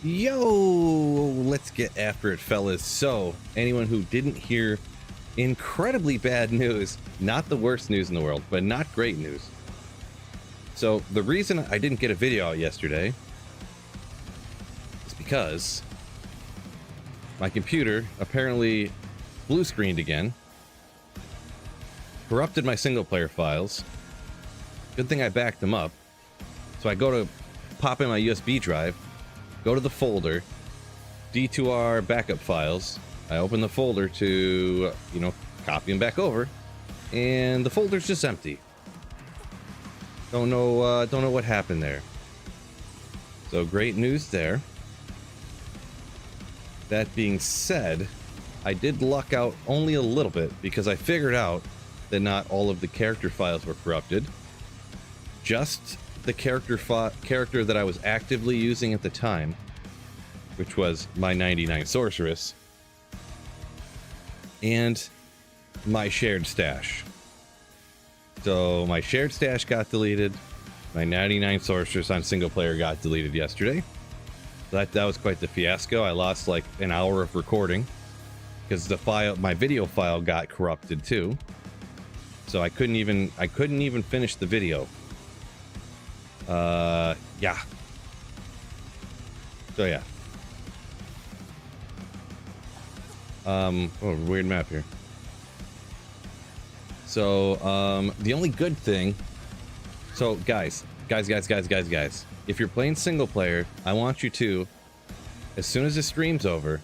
Yo, let's get after it, fellas. So, anyone who didn't hear incredibly bad news, not the worst news in the world, but not great news. So, the reason I didn't get a video out yesterday is because my computer apparently blue screened again, corrupted my single player files. Good thing I backed them up. So I go to pop in my USB drive, go to the folder, D2R backup files. I open the folder to, copy them back over, and the folder's just empty. Don't know what happened there. So great news there. That being said, I did luck out only a little bit because I figured out that not all of the character files were corrupted. Just the character that I was actively using at the time, which was my 99 sorceress, and my shared stash. So my shared stash got deleted. My 99 sorceress on single player got deleted yesterday. That was quite the fiasco. I lost like an hour of recording because my video file got corrupted too. So I couldn't even finish the video. Yeah. So yeah. Oh, weird map here. So, the only good thing, so guys, if you're playing single player, I want you to, as soon as the stream's over,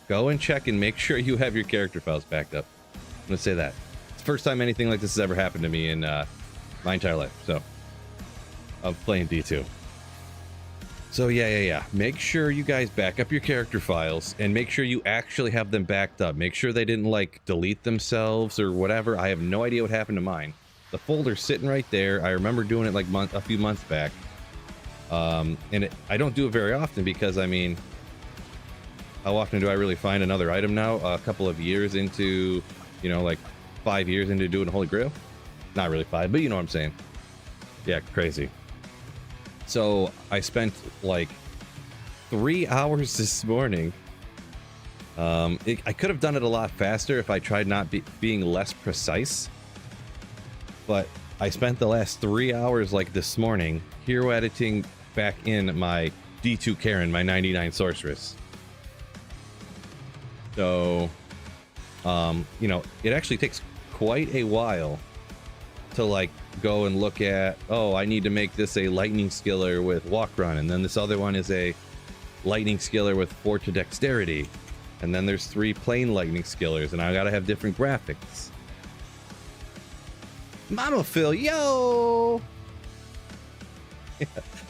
go and check and make sure you have your character files backed up. I'm gonna say that. It's the first time anything like this has ever happened to me in my entire life, so, of playing D2. So yeah. Make sure you guys back up your character files and make sure you actually have them backed up. Make sure they didn't like delete themselves or whatever. I have no idea what happened to mine. The folder's sitting right there. I remember doing it like a few months back. And I don't do it very often because, I mean, how often do I really find another item now? A couple of years into, like 5 years into doing Holy Grail? Not really 5, but you know what I'm saying. Yeah, crazy. So I spent like 3 hours this morning. I could have done it a lot faster if I tried not being less precise. But I spent the last 3 hours like this morning hero editing back in my D2 Karen, my 99 sorceress. So, it actually takes quite a while to like go and look at, oh, I need to make this a lightning skiller with walk run, and then this other one is a lightning skiller with 4 to dexterity, and then there's 3 plain lightning skillers, and I gotta have different graphics. Mama Phil, yo!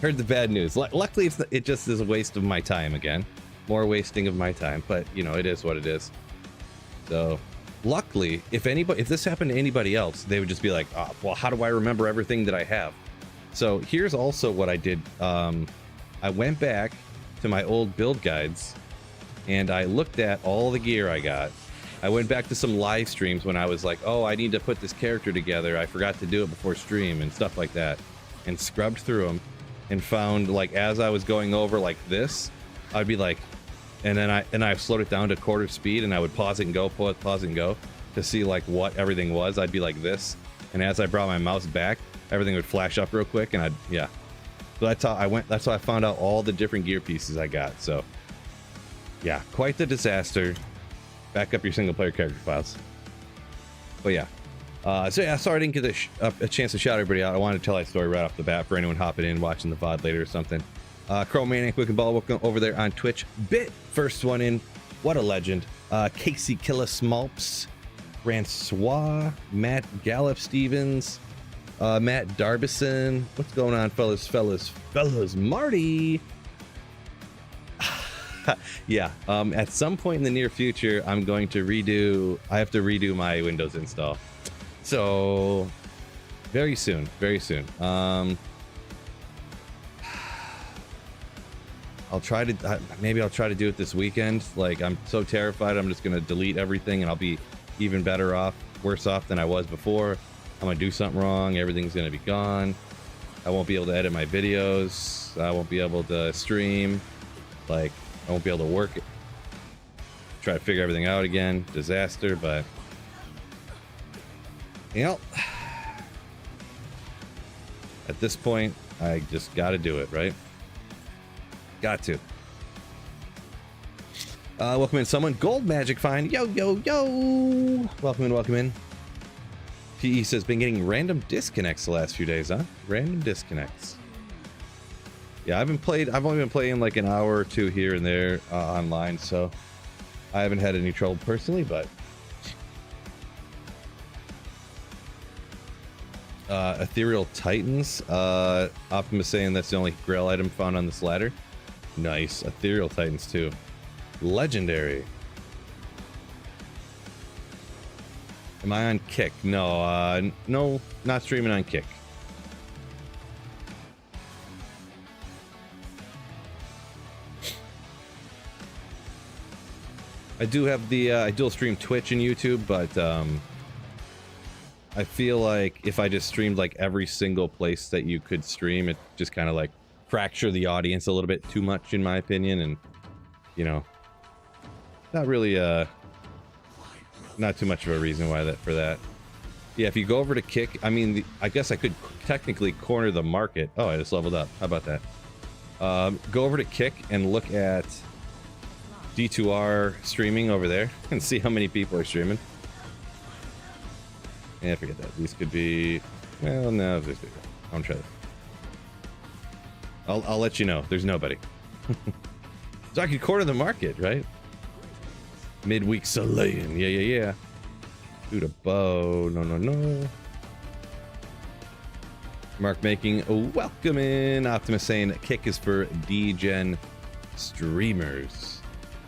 Heard the bad news. Luckily, it just is a waste of my time again. More wasting of my time, but it is what it is. So luckily, if this happened to anybody else, they would just be like, oh, well, how do I remember everything that I have? So here's also what I did. I went back to my old build guides and I looked at all the gear I got. I went back to some live streams when I was like, oh, I need to put this character together. I forgot to do it before stream and stuff like that, and scrubbed through them and found, like, as I was going over like this, I'd be like, and then I slowed it down to quarter speed, and I would pause it and go, pause and go to see like what everything was. I'd be like this, and as I brought my mouse back, everything would flash up real quick, and so that's how I went. That's how I found out all the different gear pieces I got. So yeah, quite the disaster. Back up your single player character files. But yeah, sorry I didn't get a chance to shout everybody out. I wanted to tell that story right off the bat for anyone hopping in watching the VOD later or something. Crow Maniac, Wicked Ball, welcome over there on Twitch. Bit, first one in. What a legend. Casey Killa Smolps, Francois, Matt Gallup Stevens, Matt Darbison. What's going on, fellas? Marty. Yeah, at some point in the near future, I'm going to I have to redo my Windows install. So, very soon. Maybe I'll try to do it this weekend. Like, I'm so terrified I'm just gonna delete everything and I'll be even worse off than I was before. I'm gonna do something wrong, everything's gonna be gone. I won't be able to edit my videos, I won't be able to stream. Like, I won't be able to work it. Try to figure everything out again. Disaster, but you know, at this point, I just got to do it, right? Got to. Welcome in, someone. Gold Magic Find. Yo, yo, yo. Welcome in, welcome in. PE says, been getting random disconnects the last few days, huh? Random disconnects. Yeah, I've only been playing like an hour or two here and there online, so I haven't had any trouble personally, but Ethereal Titans. Optimus saying that's the only grail item found on this ladder. Nice. Ethereal Titans too. Legendary. Am I on Kick? No, no, not streaming on Kick. I do have the I dual stream Twitch and YouTube, but I feel like if I just streamed like every single place that you could stream, it just kind of like fracture the audience a little bit too much, in my opinion, and you know, not really not too much of a reason why for that. Yeah, if you go over to Kick, I mean, I guess I could technically corner the market. Oh, I just leveled up. How about that? Go over to Kick and look at D2R streaming over there and see how many people are streaming. Yeah, forget that. These could be, well, no, I'll try that. I'll let you know. There's nobody. So I could corner the market, right? Midweek Slaying. Yeah, yeah, yeah. Shoot a bow. No, no, no. Mark making a welcome in. Optimus saying that Kick is for D-Gen streamers.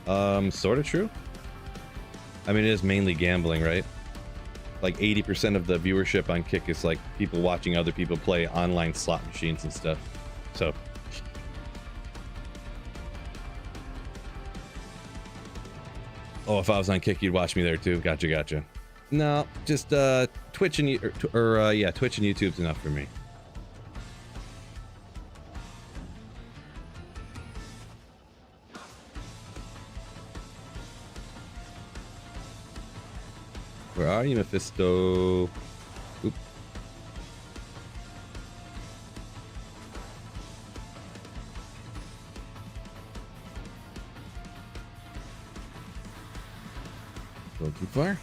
Sort of true. I mean, it is mainly gambling, right? Like 80% of the viewership on Kick is like people watching other people play online slot machines and stuff. So oh, if I was on Kick, you'd watch me there too. Gotcha, gotcha. No, just Twitch and yeah, Twitch and YouTube's enough for me. Where are you, Mephisto? Oop. Go too far.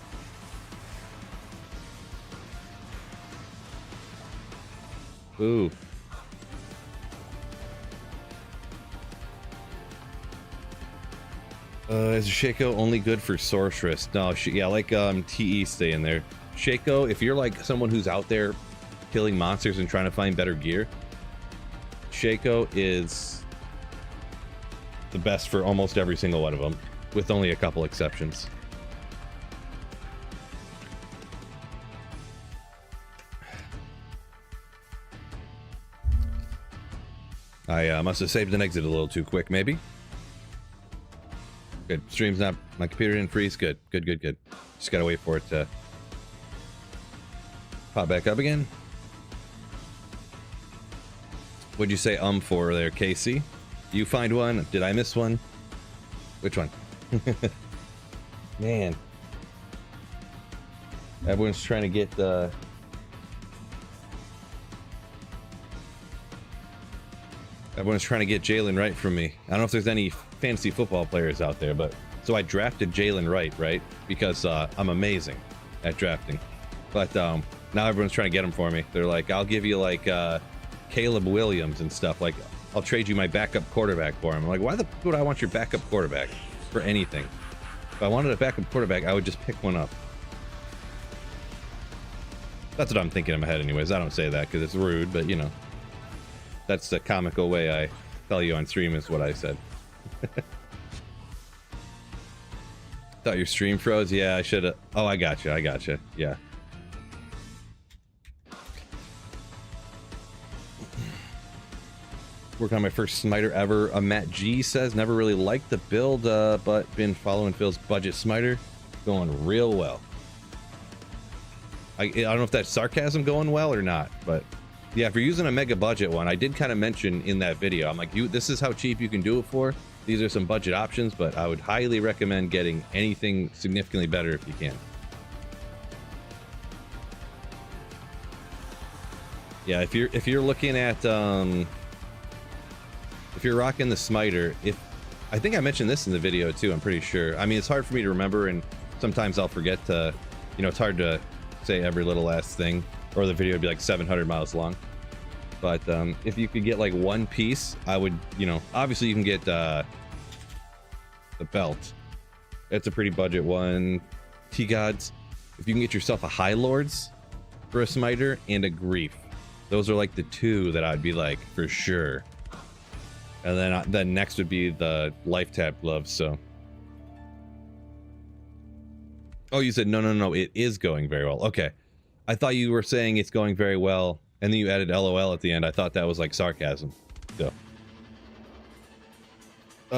Ooh. Is Shaco only good for sorceress? No, yeah, like TE stay in there. Shaco, if you're like someone who's out there killing monsters and trying to find better gear, Shaco is the best for almost every single one of them, with only a couple exceptions. I must have saved an exit a little too quick, maybe. Good. Stream's not, my computer didn't freeze. Good, good, good, good. Just gotta wait for it to pop back up again. What'd you say for there, Casey? You find one? Did I miss one? Which one? Man. Everyone's trying to get everyone's trying to get Jalen Wright from me. I don't know if there's any fantasy football players out there, but so I drafted Jalen Wright, right? Because I'm amazing at drafting. But now everyone's trying to get him for me. They're like, I'll give you like Caleb Williams and stuff. Like, I'll trade you my backup quarterback for him. I'm like, why the fuck would I want your backup quarterback for anything? If I wanted a backup quarterback, I would just pick one up. That's what I'm thinking in my head anyways. I don't say that because it's rude, but you know. That's the comical way I tell you on stream is what I said. Thought your stream froze? Yeah, I should have. Oh, I gotcha. I gotcha. Yeah. Working on my first smiter ever. Matt G says, never really liked the build, but been following Phil's budget smiter. Going real well. I don't know if that's sarcasm going well or not, but yeah, if you're using a mega budget one, I did kind of mention in that video, I'm like, this is how cheap you can do it for. These are some budget options, but I would highly recommend getting anything significantly better if you can. Yeah, if you're looking at if you're rocking the smiter, I think I mentioned this in the video too, I'm pretty sure. I mean, it's hard for me to remember, and sometimes I'll forget to, you know, it's hard to say every little last thing, or the video would be like 700 miles long. But if you could get like one piece, I would, you know, obviously you can get the belt. That's a pretty budget one. T-Gods. If you can get yourself a High Lords for a smiter and a Grief. Those are like the two that I'd be like, for sure. And then next would be the Life Tap gloves, so. Oh, you said no, it is going very well. Okay. I thought you were saying it's going very well, and then you added LOL at the end. I thought that was like sarcasm. So.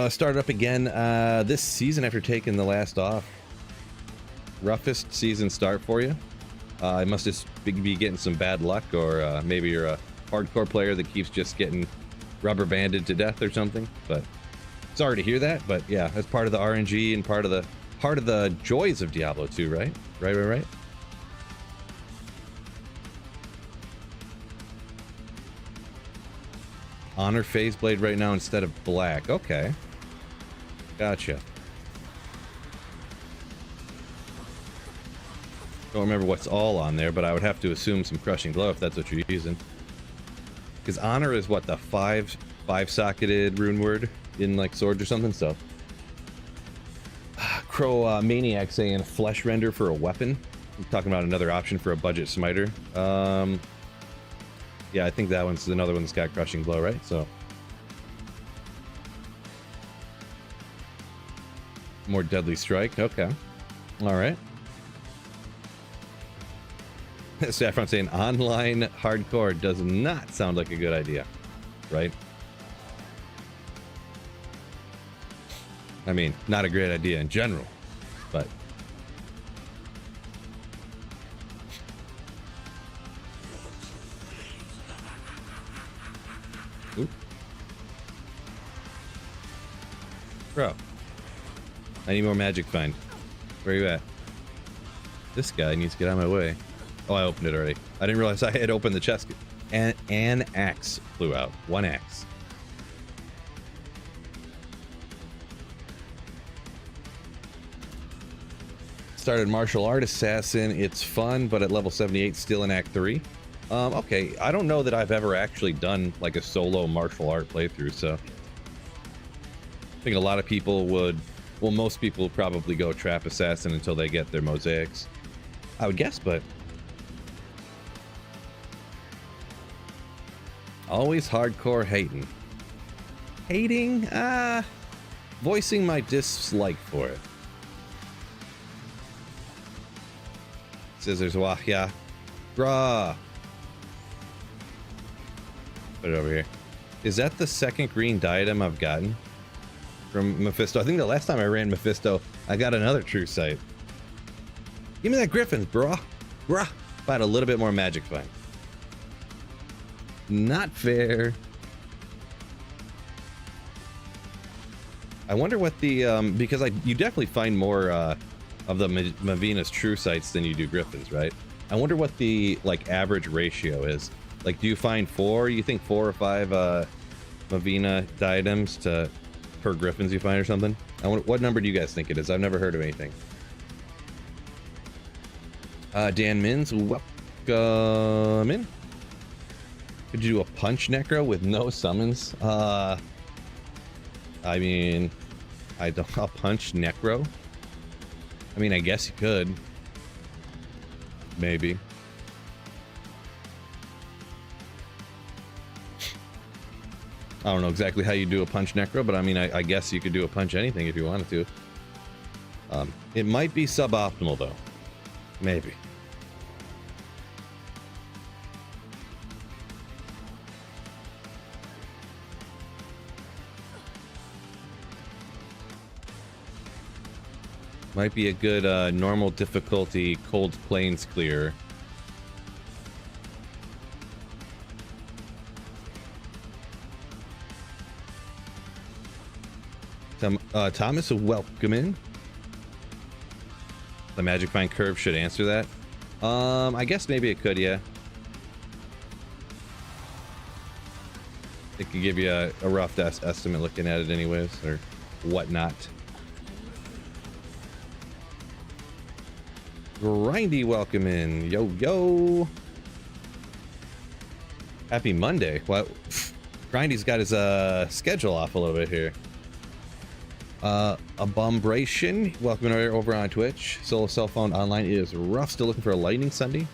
Started up again this season after taking the last off. Roughest season start for you. I must just be getting some bad luck, or maybe you're a hardcore player that keeps just getting rubber banded to death or something. But sorry to hear that. But yeah, that's part of the RNG and part of the joys of Diablo 2, right? Right. Honor phase blade right now instead of black. Okay. Gotcha. Don't remember what's all on there, but I would have to assume some crushing glow if that's what you're using. Because honor is what, the five socketed rune word in like swords or something, so. Crow Maniac saying flesh render for a weapon. I'm talking about another option for a budget smiter. Yeah, I think that one's another one that's got crushing blow, right? So more deadly strike. Okay. All right. Saffron saying online hardcore does not sound like a good idea, right? I mean, not a great idea in general, but oop. Bro, I need more magic find. Where are you at? This guy needs to get out of my way. Oh, I opened it already. I didn't realize I had opened the chest. And an axe flew out. One axe. Started martial art assassin. It's fun, but at level 78, still in Act 3. Okay, I don't know that I've ever actually done like a solo martial art playthrough, so I think a lot of people would, well, most people probably go trap assassin until they get their mosaics, I would guess, but always hardcore hating. Voicing my dislike for it. Scissors, wah, yeah. Bruh. Put it over here. Is that the second green diadem I've gotten from Mephisto? I think the last time I ran Mephisto, I got another true sight. Give me that griffin, bruh. Bruh. If I had a little bit more magic find. Not fair. I wonder what the, because you definitely find more, of the Mavina's true sights than you do griffins, right? I wonder what the like average ratio is. Like, do you find 4? You think 4 or 5 Mavina diadems per griffins you find or something? What number do you guys think it is? I've never heard of anything. Dan Mins, welcome in. Could you do a punch necro with no summons? I mean, I'll punch necro. I mean, I guess you could. Maybe. I don't know exactly how you do a punch necro, but I mean, I guess you could do a punch anything if you wanted to. It might be suboptimal, though. Maybe. Might be a good normal difficulty cold plains clear. Thomas, welcome in. The Magic Find curve should answer that. I guess maybe it could, yeah. It could give you a rough estimate looking at it anyways, or whatnot. Grindy, welcome in. Yo, yo. Happy Monday. Well, Grindy's got his schedule off a little bit here. Abombration, welcome over on Twitch. Solo cell phone online is rough. Still looking for a lightning Sunday.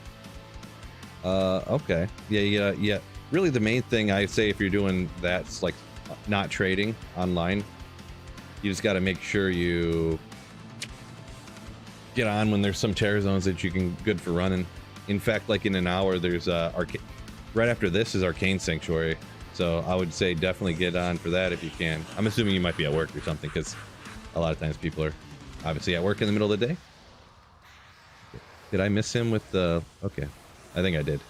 Okay. Yeah. Really, the main thing I say if you're doing that's like not trading online, you just got to make sure you get on when there's some terror zones that you can good for running. In fact, like in an hour, there's right after this is Arcane Sanctuary. So I would say definitely get on for that if you can. I'm assuming you might be at work or something, because a lot of times people are obviously at work in the middle of the day. Did I miss him with the... Okay, I think I did.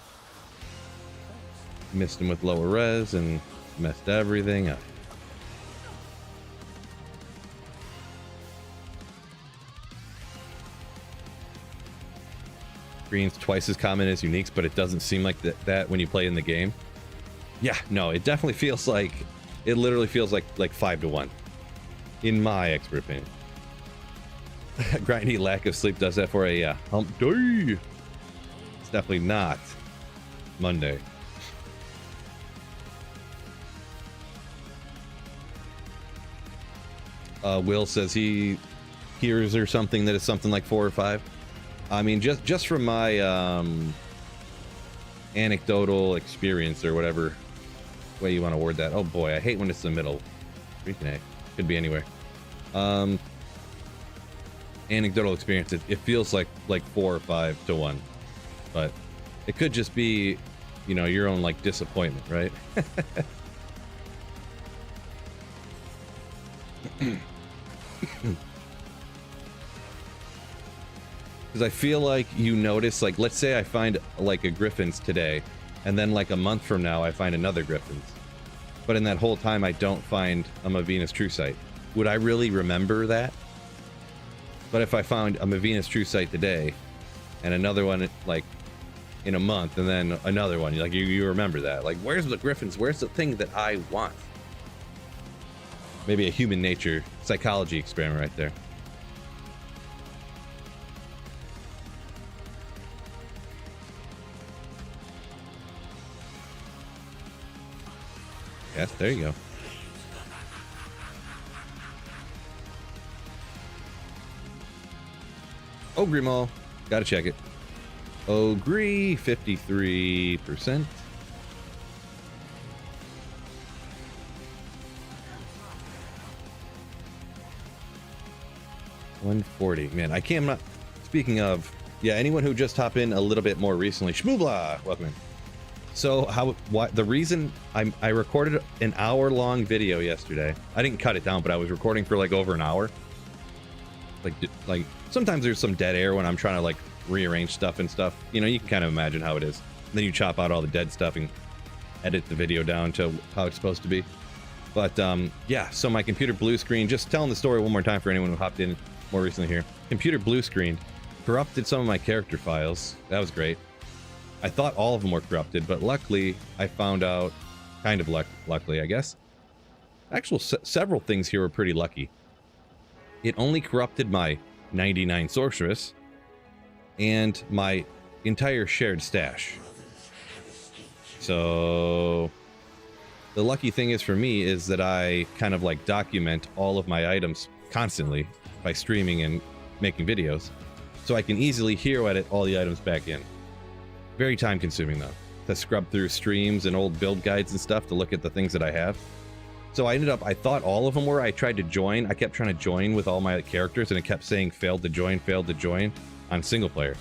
Missed him with lower res and messed everything up. Green's twice as common as uniques, but it doesn't seem like that when you play in the game. Yeah, no, it definitely feels like, it literally feels like 5 to 1, in my expert opinion. Grindy lack of sleep does that for a hump day. It's definitely not Monday. Will says he hears or something that is something like 4 or 5. I mean, just from my anecdotal experience or whatever way you want to word that. Oh boy, I hate when it's in the middle. Freaking A. Could be anywhere. Anecdotal experience, it feels like 4 or 5 to 1, but it could just be, you know, your own like disappointment, right? Because I feel like you notice, like, let's say I find like a Griffin's today, and then like a month from now I find another Griffin's, but in that whole time I don't find a Mavinus True Sight. Would I really remember that? But if I found a Mavinus True Sight today and another one like in a month and then another one, like you remember that, like, where's the Griffin's, where's the thing that I want? Maybe a human nature psychology experiment right there. Yes, there you go. Ogre Mall. Gotta check it. Ogre, 53%. $140. Man, I can't, I'm not... Speaking of, yeah, anyone who just hopped in a little bit more recently, Shmoobla, welcome in. So the reason I recorded an hour-long video yesterday. I didn't cut it down, but I was recording for like over an hour. Like sometimes there's some dead air when I'm trying to like rearrange stuff and stuff. You know, you can kind of imagine how it is. And then you chop out all the dead stuff and edit the video down to how it's supposed to be. But yeah, so my computer blue screen, just telling the story one more time for anyone who hopped in more recently here. Computer blue screen corrupted some of my character files. That was great. I thought all of them were corrupted, but luckily I found out, kind of luckily, I guess. Several things here were pretty lucky. It only corrupted my 99 sorceress and my entire shared stash. So the lucky thing is for me is that I kind of like document all of my items constantly by streaming and making videos, so I can easily hero edit all the items back in. Very time consuming though, to scrub through streams and old build guides and stuff to look at the things that I have. So I thought all of them were. I tried to join. I kept trying to join with all my characters, and it kept saying failed to join on single player.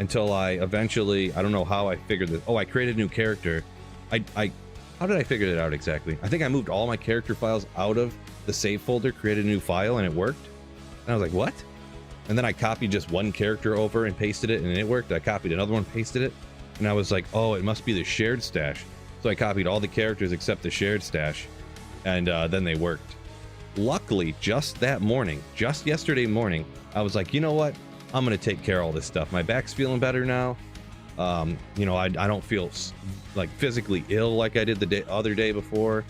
Until I eventually, I don't know how I figured this. Oh, I created a new character. How did I figure it out exactly? I think I moved all my character files out of the save folder, created a new file, and it worked. And I was like, what? And then I copied just one character over and pasted it, and it worked. I copied another one, pasted it, and I was like, oh, it must be the shared stash. So I copied all the characters except the shared stash, and then they worked. Luckily, just that morning, just yesterday morning, I was like, you know what? I'm going to take care of all this stuff. My back's feeling better now. You know, I don't feel like physically ill like I did the other day before.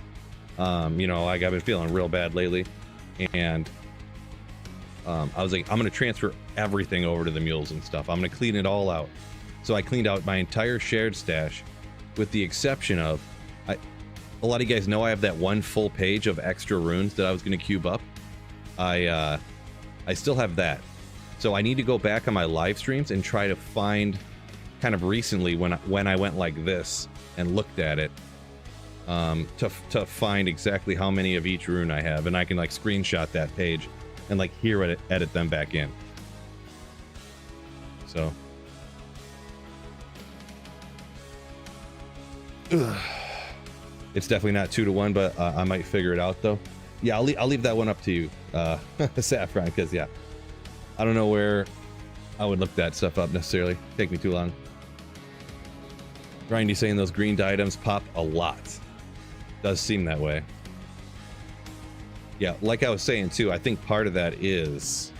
You know, like I've been feeling real bad lately. And I was like, I'm going to transfer everything over to the mules and stuff. I'm going to clean it all out. So I cleaned out my entire shared stash with the exception of, a lot of you guys know I have that one full page of extra runes that I was going to cube up. I still have that. So I need to go back on my live streams and try to find kind of recently when I went like this and looked at it to find exactly how many of each rune I have. And I can like screenshot that page and like here edit them back in. So. Ugh. It's definitely not 2-to-1, but I might figure it out though. Yeah, I'll leave that one up to you, Saffron, because yeah, I don't know where I would look that stuff up necessarily. Take me too long. Grindy saying those green items pop a lot. Does seem that way. Yeah, like I was saying too, I think part of that is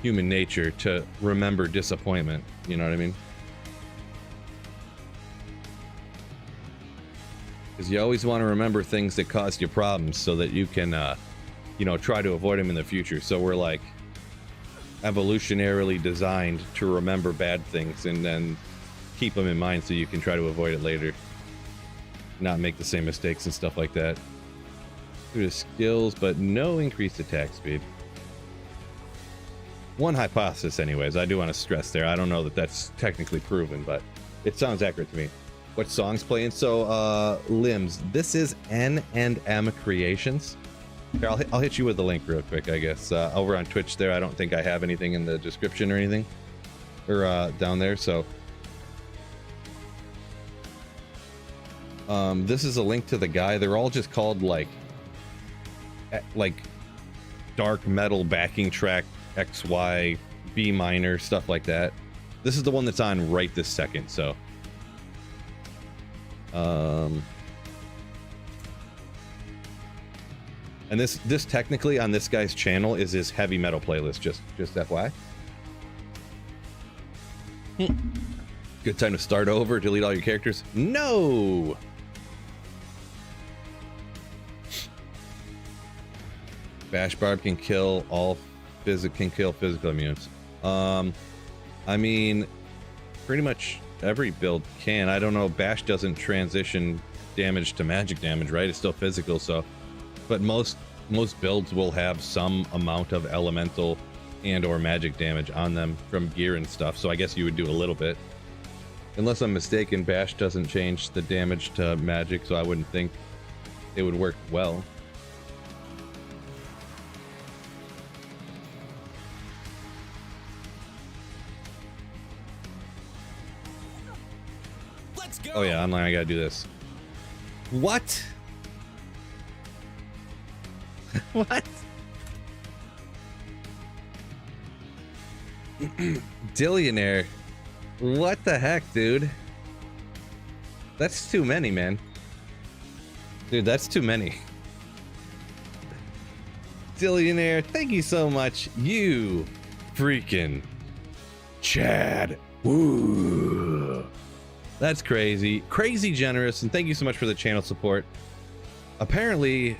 human nature to remember disappointment. You know what I mean? Because you always want to remember things that caused you problems so that you can, you know, try to avoid them in the future. So we're like evolutionarily designed to remember bad things and then keep them in mind so you can try to avoid it later. Not make the same mistakes and stuff like that. Due to skills, but no increased attack speed. One hypothesis anyways, I do want to stress there. I don't know that that's technically proven, but it sounds accurate to me. What song's playing? So, Limbs. This is N&M Creations. Here, I'll hit you with the link real quick, I guess. Over on Twitch there, I don't think I have anything in the description or anything. Or, down there, so. This is a link to the guy. They're all just called, like dark metal backing track, XY, B minor, stuff like that. This is the one that's on right this second, so. And this technically on this guy's channel is his heavy metal playlist, just FYI. Good time to start over, delete all your characters? No! Bash Barb can kill physical immunes. I mean, pretty much every build can. I don't know, Bash doesn't transition damage to magic damage, right? It's still physical, so. But most builds will have some amount of elemental and or magic damage on them from gear and stuff, so I guess you would do a little bit. Unless I'm mistaken, Bash doesn't change the damage to magic, so I wouldn't think it would work well. Let's go. Oh yeah, online I gotta do this. What? What? Dillionaire. What the heck, dude? That's too many, man. Dude, that's too many. Dillionaire, thank you so much. You freaking Chad. Woo. That's crazy. Crazy generous, and thank you so much for the channel support. Apparently,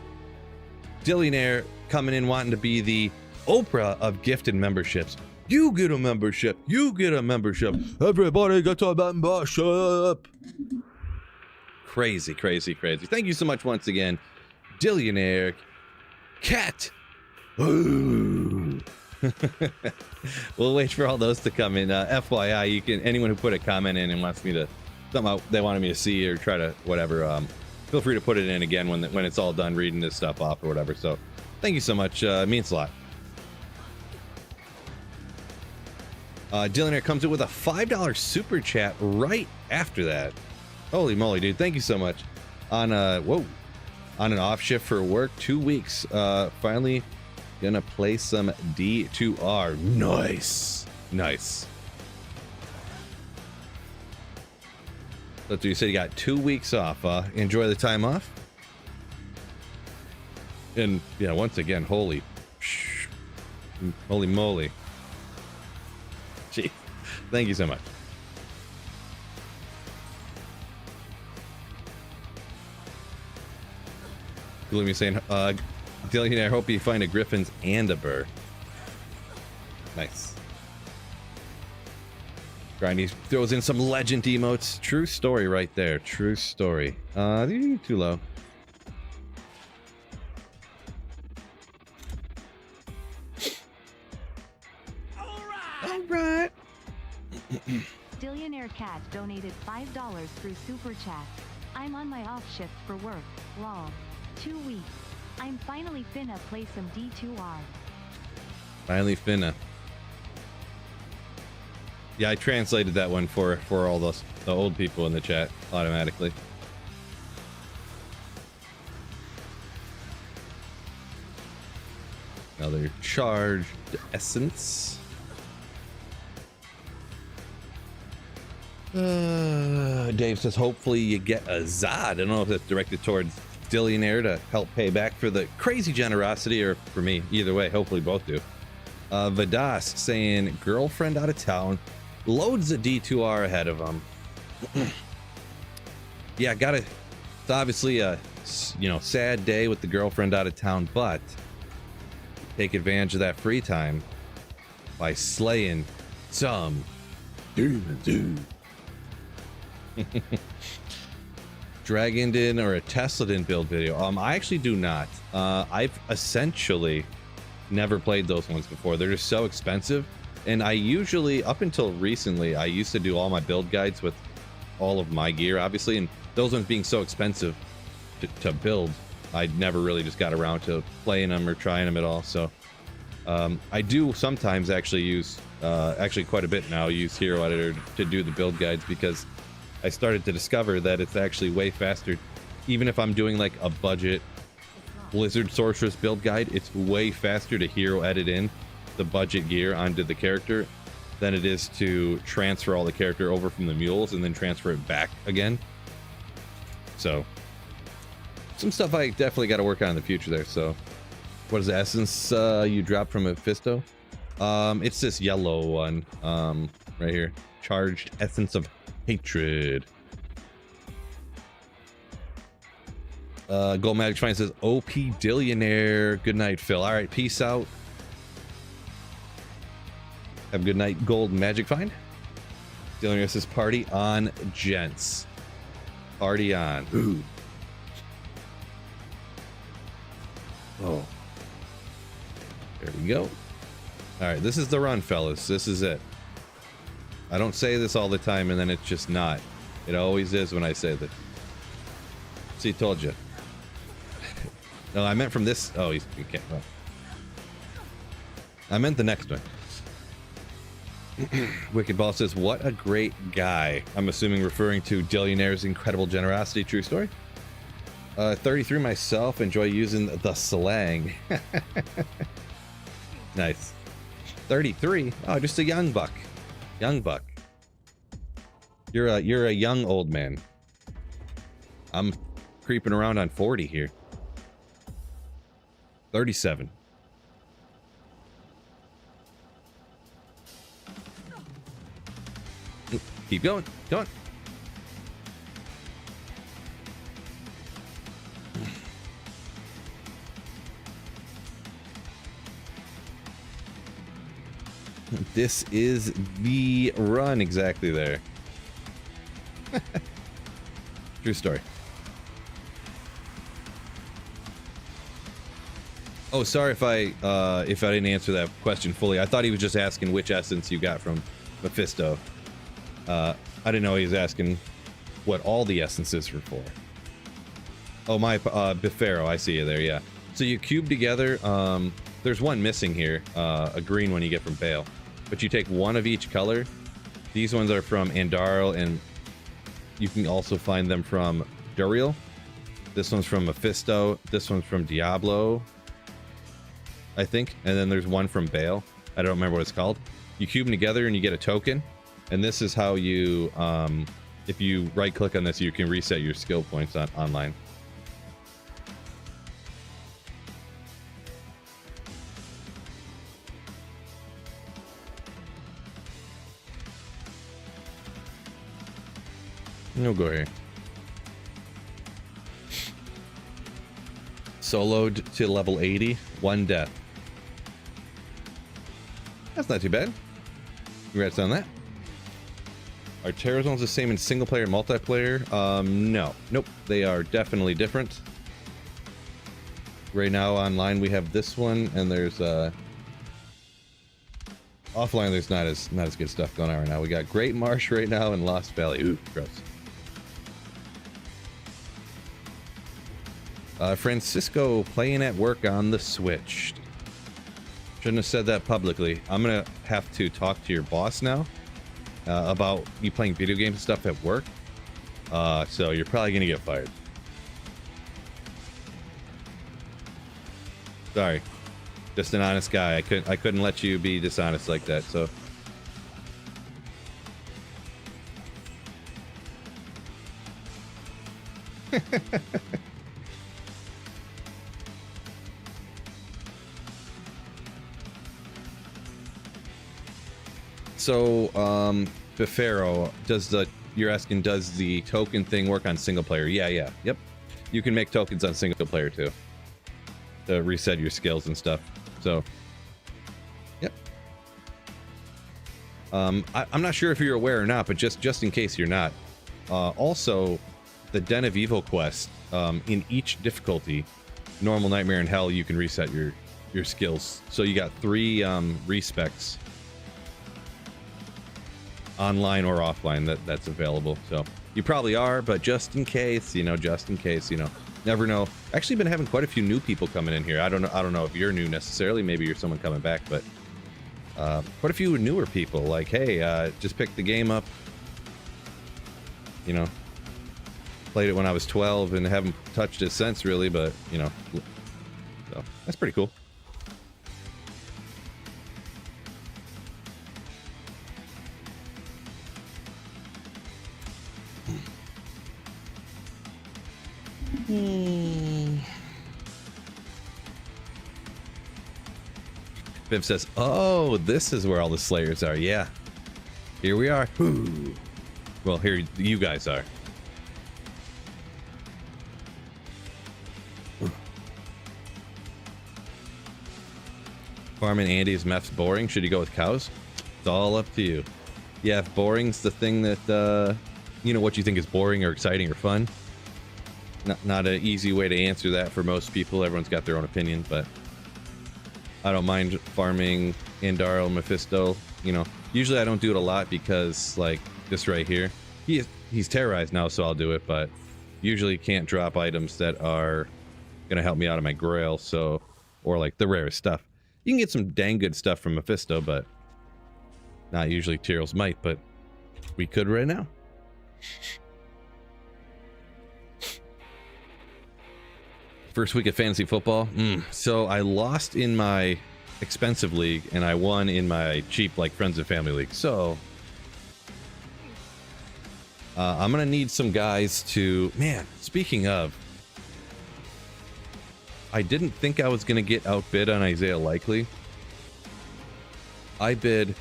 Dillionaire coming in wanting to be the Oprah of gifted memberships. You get a membership. You get a membership. Everybody gets a membership. Crazy, crazy, crazy. Thank you so much once again, Dillionaire. Cat. Ooh. We'll wait for all those to come in. FYI, you can, anyone who put a comment in and wants me to, something they wanted me to see or try to whatever, feel free to put it in again when it's all done reading this stuff off or whatever. So thank you so much. It means a lot. Dillionaire comes in with a $5 super chat right after that. Holy moly, dude. Thank you so much. On an off shift for work, 2 weeks. Finally gonna play some D2R. Nice. Nice. So you said you got 2 weeks off. Enjoy the time off. And yeah, once again, holy moly. Gee, thank you so much. Gloomy saying, Dillion, I hope you find a Griffin's and a Burr. Nice. Grindy throws in some legend emotes. True story right there. True story. Too low. All right. Dillionaire Cat donated $5 through Super Chat. I'm on my off shift for work. Lol. 2 weeks. I'm finally finna play some D2R. Finally finna. Yeah, I translated that one for all the old people in the chat automatically. Another charged essence. Dave says, hopefully you get a Zod. I don't know if that's directed towards Dillionaire to help pay back for the crazy generosity, or for me. Either way, hopefully both do. Vadas saying, girlfriend out of town. Loads of D2R ahead of him. Yeah, it's obviously a, sad day with the girlfriend out of town, but take advantage of that free time by slaying some dude. Dragon Din or a Tesla Din build video. I actually do not. I've essentially never played those ones before. They're just so expensive. And I usually, up until recently, I used to do all my build guides with all of my gear, obviously, and those ones being so expensive to build, I never really just got around to playing them or trying them at all. So I do sometimes actually use, actually quite a bit now, use Hero Editor to do the build guides, because I started to discover that it's actually way faster. Even if I'm doing like a budget Blizzard Sorceress build guide, it's way faster to hero edit in the budget gear onto the character than it is to transfer all the character over from the mules and then transfer it back again. So some stuff I definitely got to work on in the future there. So what is the essence you dropped from Mephisto? It's this yellow one right here. Charged Essence of Hatred. Gold Magic Fine says OP Dillionaire. Good night, Phil. All right, peace out. Have a good night, Gold Magic Find. Dillionaire says party on, gents. Party on. Ooh. Oh. There we go. All right, this is the run, fellas. This is it. I don't say this all the time, and then it's just not. It always is when I say that. See, told you. No, I meant from this. Oh, you can't. Oh. I meant the next one. Wicked Ball says, what a great guy. I'm assuming referring to Dillionaire's incredible generosity. True story. 33 myself. Enjoy using the slang. Nice. 33. Oh, just a young buck. Young buck. You're a young old man. I'm creeping around on 40 here. 37. Keep going. Go on. This is the run exactly there. True story. Oh, sorry if I didn't answer that question fully. I thought he was just asking which essence you got from Mephisto. I didn't know he was asking what all the essences were for. Oh, my Bifero, I see you there, yeah. So you cube together, there's one missing here, a green one you get from Bale. But you take one of each color. These ones are from Andariel, and you can also find them from Duriel. This one's from Mephisto. This one's from Diablo, I think. And then there's one from Bale. I don't remember what it's called. You cube them together and you get a token. And this is how you, if you right click on this, you can reset your skill points online. No go here. Soloed to level 80, 1 death. That's not too bad. Congrats on that. Are terror zones the same in single player and multiplayer? No. Nope. They are definitely different. Right now online we have this one, and there's offline there's not as good stuff going on right now. We got Great Marsh right now and Lost Valley. Ooh, gross. Francisco playing at work on the Switch. Shouldn't have said that publicly. I'm gonna have to talk to your boss now about you playing video games and stuff at work. So you're probably gonna get fired. Sorry, just an honest guy. I couldn't let you be dishonest like that. So. So, Befero, you're asking, does the token thing work on single player? Yeah, yep. You can make tokens on single player too, to reset your skills and stuff. So, yep. I'm not sure if you're aware or not, but just in case you're not, also, the Den of Evil quest, in each difficulty, normal, nightmare, and hell, you can reset your skills. So you got 3 respecs. Online or offline that's available. So you probably are, but just in case, never know. Actually been having quite a few new people coming in here. I don't know if you're new necessarily, maybe you're someone coming back, but quite a few newer people like, hey, just picked the game up, played it when I was 12 and haven't touched it since really, but so that's pretty cool. Viv says, oh, this is where all the Slayers are. Yeah. Here we are. Ooh. Well, here you guys are. Farming Andy's meth's boring. Should you go with cows? It's all up to you. Yeah, if boring's the thing that, what you think is boring or exciting or fun. Not an easy way to answer that for most people. Everyone's got their own opinion, but I don't mind farming Andaro, Mephisto. Usually I don't do it a lot because, like, this right here, he's terrorized now, so I'll do it, but usually can't drop items that are gonna help me out of my grail, so, or like the rarest stuff. You can get some dang good stuff from Mephisto, but not usually Tyrell's Might, but we could right now. First week of fantasy football. So I lost in my expensive league and I won in my cheap, like, friends and family league. So I'm gonna need some guys to, man, speaking of, I didn't think I was gonna get outbid on Isaiah Likely. I bid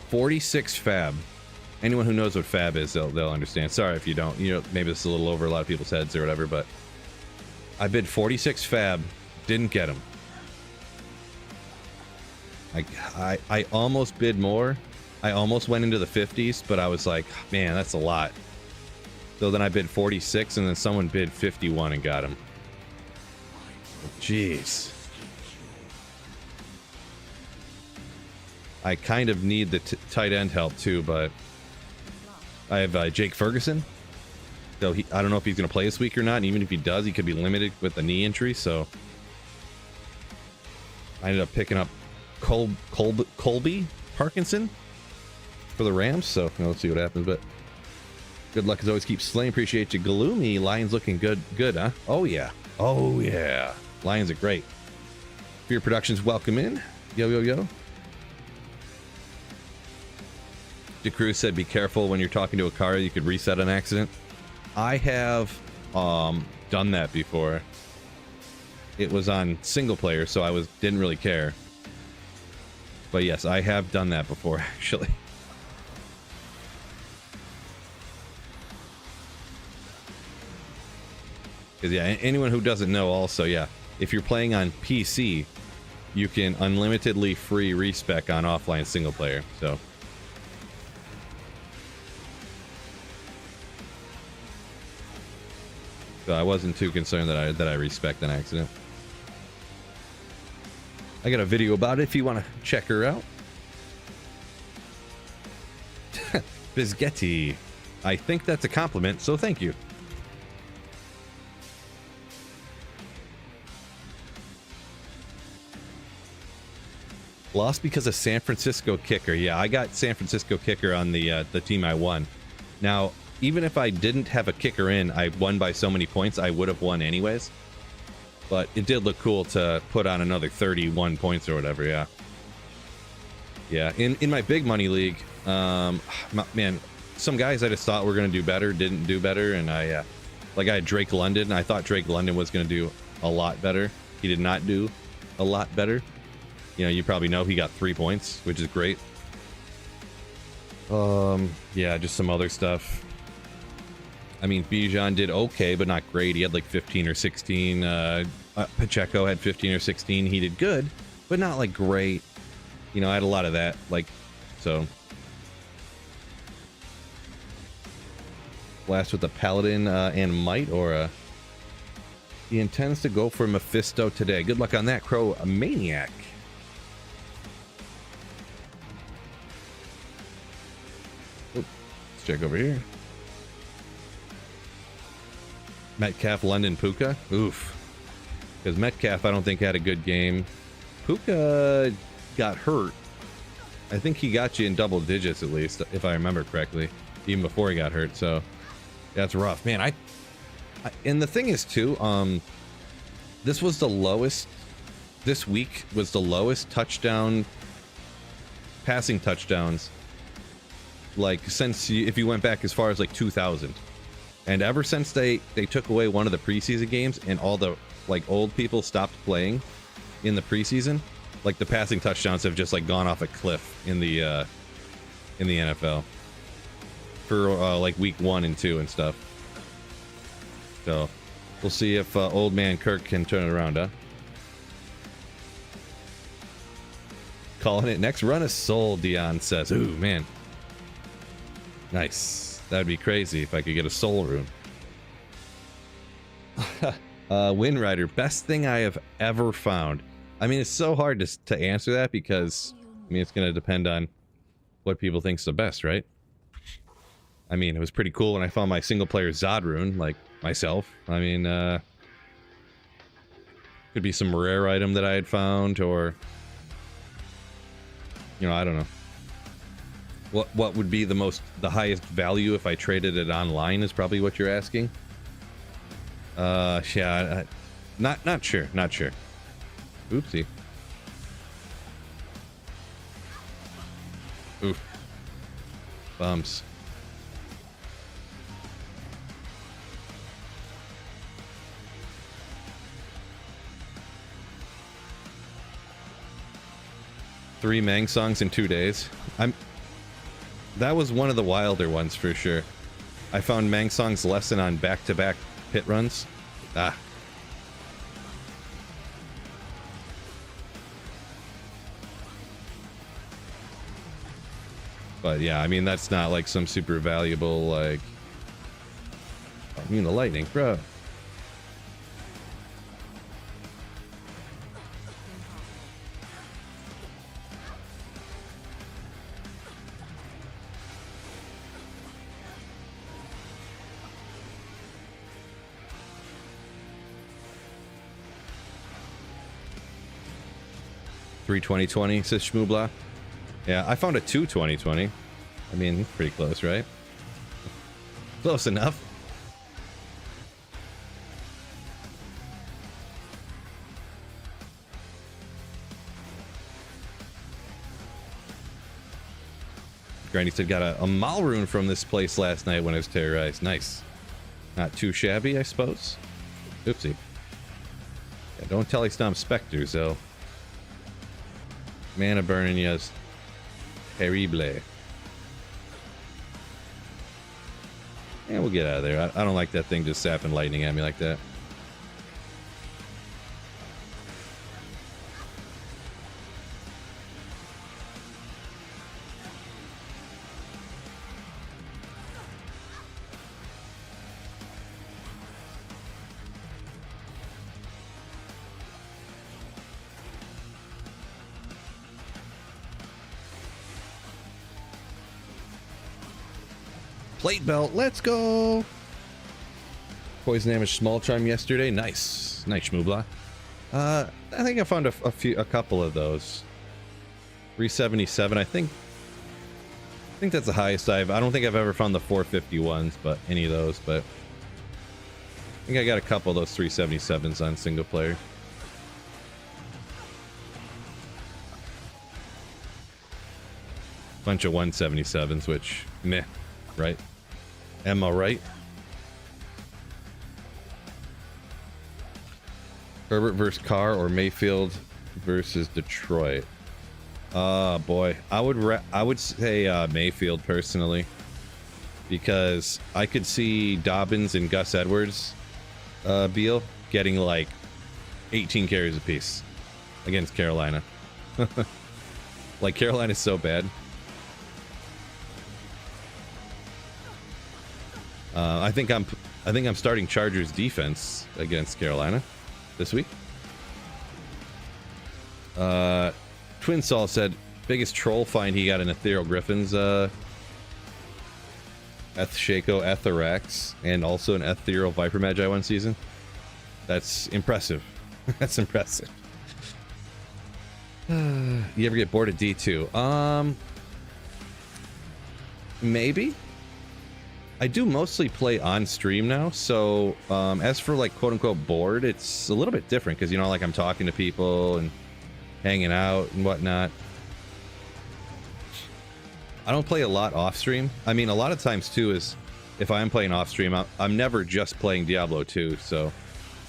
46 fab. Anyone who knows what fab is, they'll understand. Sorry if you don't. Maybe this is a little over a lot of people's heads or whatever, but I bid 46 fab, didn't get him. I almost bid more. I almost went into the 50s, but I was like, man, that's a lot. So then I bid 46, and then someone bid 51 and got him. Jeez. I kind of need the tight end help too, but I have Jake Ferguson. So I don't know if he's going to play this week or not. And even if he does, he could be limited with a knee injury. So I ended up picking up Colby Parkinson for the Rams. So let's see what happens. But good luck as always. Keep slaying. Appreciate you. Gloomy. Lions looking good, huh? Oh yeah. Oh yeah. Lions are great. Fear Productions, welcome in. Yo. DeCruz said, be careful when you're talking to a car. You could reset an accident. I have done that before. It was on single player, so I didn't really care. But yes, I have done that before, actually. Because yeah, anyone who doesn't know also, yeah, if you're playing on PC, you can unlimitedly free respec on offline single player. So I wasn't too concerned that I respect an accident. I got a video about it if you want to check her out. Bisgetti. I think that's a compliment, so thank you. Lost because of San Francisco kicker. Yeah, I got San Francisco kicker on the team I won. Now, even if I didn't have a kicker in, I won by so many points, I would have won anyways. But it did look cool to put on another 31 points or whatever, yeah. Yeah, in my big money league, man, some guys I just thought were going to do better didn't do better, and I had Drake London. I thought Drake London was going to do a lot better. He did not do a lot better. You know, you probably know he got 3 points, which is great. Yeah, just some other stuff. I mean, Bijan did okay, but not great. He had like 15 or 16. Pacheco had 15 or 16. He did good, but not like great. You know, I had a lot of that, like, so. Blast with the Paladin and Might, or he intends to go for Mephisto today. Good luck on that, Crow Maniac. Let's check over here. Metcalf, London, Puka. Oof. Because Metcalf, I don't think, had a good game. Puka got hurt. I think he got you in double digits, at least, if I remember correctly, even before he got hurt. So that's rough, man. And the thing is too, this was the lowest. This week was the lowest passing touchdowns, like since if you went back as far as like 2000. And ever since they took away one of the preseason games and all the like old people stopped playing in the preseason, like the passing touchdowns have just like gone off a cliff in the NFL for like week 1 and 2 and stuff. So we'll see if old man Kirk can turn it around, huh? Calling it next run of Soul, Dion says. Ooh, man. Nice. That'd be crazy if I could get a Soul rune. Wind Rider, best thing I have ever found. I mean, it's so hard to answer that because, I mean, it's going to depend on what people think's the best, right? I mean, it was pretty cool when I found my single player Zod rune, like myself. I mean, could be some rare item that I had found, or, you know, I don't know. What would be the highest value if I traded it online is probably what you're asking. Yeah, not sure. Oopsie. Oof. Bumps. Three Mang songs in 2 days. That was one of the wilder ones for sure. I found Mang Song's lesson on back-to-back pit runs. Ah. But yeah, I mean, that's not like some super valuable, like... I mean, the lightning, bro. Three 2020, says Shmoobla. Yeah, I found a 2 2020. I mean, pretty close, right? Close enough. Granny said got a Mal rune from this place last night when I was terrorized. Nice. Not too shabby, I suppose. Oopsie. Yeah, don't tell he stomped specters, though. Mana burning, yes. Terrible. Yeah, we'll get out of there. I don't like that thing just zapping lightning at me like that. plate belt. Let's go. Poison damage small charm yesterday. Nice. Nice, Shmoobla. I think I found a couple of those. 377, I think that's the highest I don't think I've ever found the 451s, but any of those, but I think I got a couple of those 377s on single player. Bunch of 177s, which meh, right? Am I right? Herbert versus Carr or Mayfield versus Detroit. Boy, I would say Mayfield personally, because I could see Dobbins and Gus Edwards, Beal getting like 18 carries apiece against Carolina. Like, Carolina's so bad. I think I'm starting Chargers defense against Carolina this week. Twin Saul said biggest troll find he got in Ethereal Griffin's Shaco Etherax, and also an Ethereal Viper Magi one season. That's impressive. That's impressive. You ever get bored of D2? Maybe. I do mostly play on stream now, so as for like quote-unquote bored, it's a little bit different because, you know, like I'm talking to people and hanging out and whatnot. I don't play a lot off stream. I mean, a lot of times too is if I am playing off stream, I'm never just playing Diablo 2, so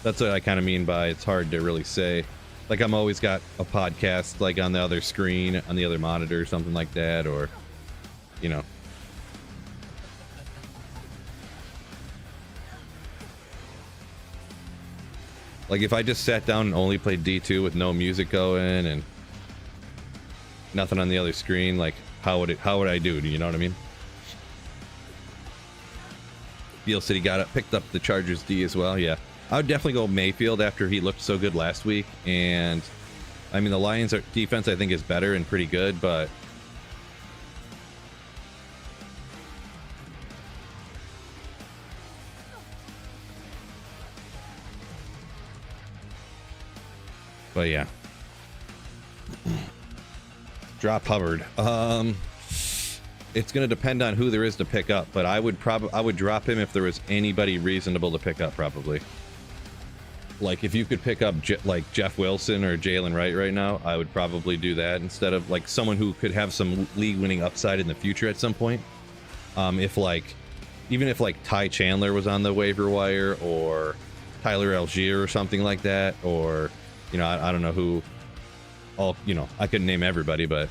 that's what I kind of mean by it's hard to really say. Like, I'm always got a podcast like on the other screen, on the other monitor, something like that, or, you know. Like, if I just sat down and only played D2 with no music going and nothing on the other screen, like, how would I do? You know what I mean? Beal said he picked up the Chargers D as well. Yeah, I would definitely go Mayfield after he looked so good last week. And I mean, the Lions' defense I think is better and pretty good, but yeah. Drop Hubbard. It's going to depend on who there is to pick up, but I would drop him if there was anybody reasonable to pick up, probably. Like, if you could pick up like Jeff Wilson or Jalen Wright right now, I would probably do that instead of like someone who could have some league-winning upside in the future at some point. Even if like Ty Chandler was on the waiver wire, or Tyler Algier or something like that, or, you know, I don't know who. I couldn't name everybody, but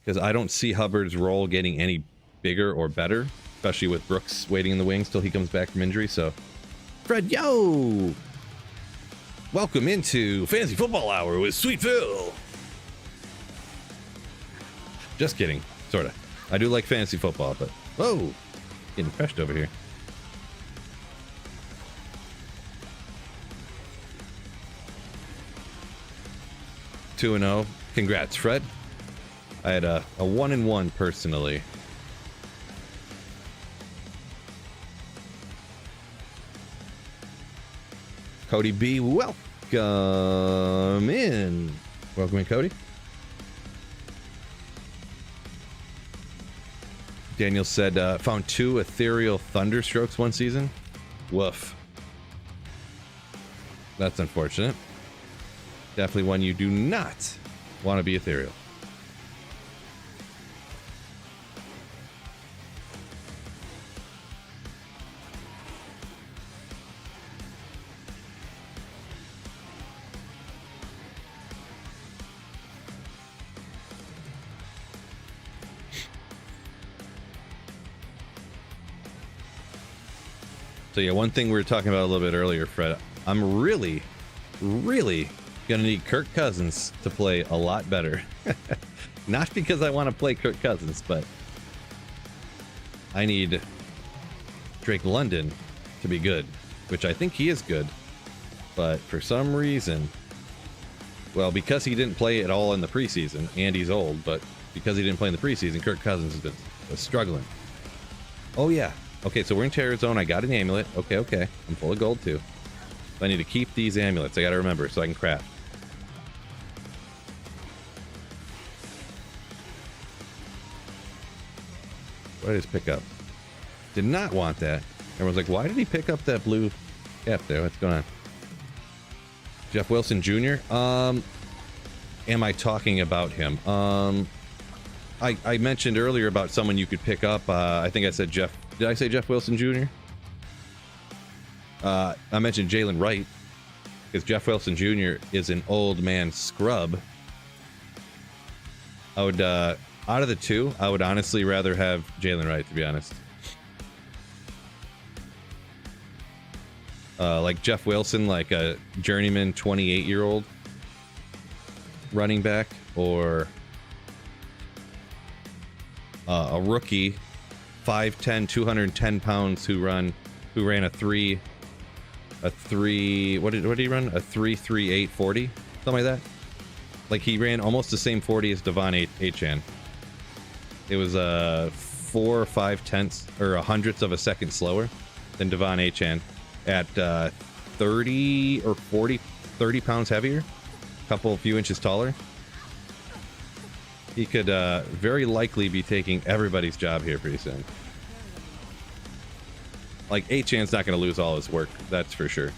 because I don't see Hubbard's role getting any bigger or better, especially with Brooks waiting in the wings till he comes back from injury. So, Fred, yo! Welcome into Fantasy Football Hour with Sweet Phil. Just kidding, sorta. I do like fantasy football, but whoa, getting crushed over here. Two 2-0. Congrats, Fred. I had a 1-1 personally. Cody B, welcome in. Welcome in, Cody. Daniel said, found 2 ethereal thunderstrokes one season. Woof. That's unfortunate. Definitely one you do not want to be ethereal. So yeah, one thing we were talking about a little bit earlier, Fred, I'm really gonna need Kirk Cousins to play a lot better. Not because I want to play Kirk Cousins, but I need Drake London to be good, which I think he is good. But for some reason, well, because he didn't play at all in the preseason, and he's old, but because he didn't play in the preseason, Kirk Cousins has been Was struggling. Oh yeah. Okay, so we're in Terror Zone. I got an amulet. Okay, okay. I'm full of gold too. I need to keep these amulets. I gotta remember so I can craft. What did I just pick up? Did not want that. Everyone's like, why did he pick up that blue cap there? What's going on? Jeff Wilson Jr. Am I talking about him? I mentioned earlier about someone you could pick up. I think I said Jeff. Did I say Jeff Wilson Jr.? I mentioned Jalen Wright because Jeff Wilson Jr. is an old man scrub. I would, out of the two, I would honestly rather have Jalen Wright, to be honest. Like Jeff Wilson, like a journeyman 28-year-old running back, or a rookie 5'10", 210 pounds who ran a 3 what did he run? A 3.38 40, something like that. Like he ran almost the same 40 as Devon Achan. It was 4 or 5 tenths or a hundredths of a second slower than Devon Achan at 30 or 30 pounds heavier, a few inches taller. He could very likely be taking everybody's job here pretty soon. Like, Achan's not going to lose all his work, that's for sure.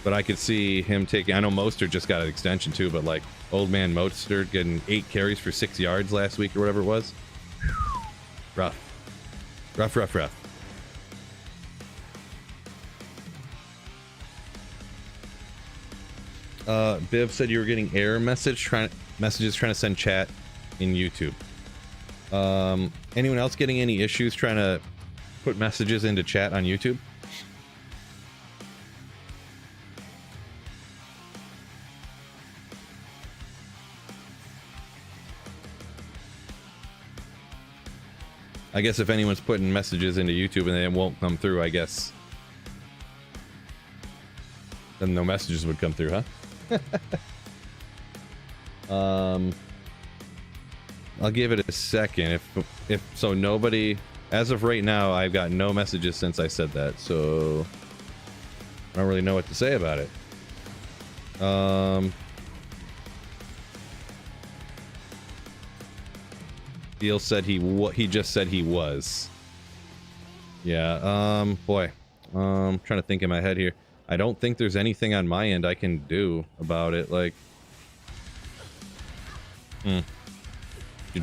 But I could see him taking... I know Mostert just got an extension too, but like, old man Mostert getting 8 carries for 6 yards last week or whatever it was. Rough. Rough, rough, rough. Biv said you were getting error messages trying to send chat in YouTube. Anyone else getting any issues trying to put messages into chat on YouTube? I guess if anyone's putting messages into YouTube and they won't come through, I guess then no messages would come through, huh? I'll give it a second. If so, nobody. As of right now, I've got no messages since I said that, so I don't really know what to say about it. Deal said he just said he was. Yeah. Boy. Trying to think in my head here. I don't think there's anything on my end I can do about it. Like, you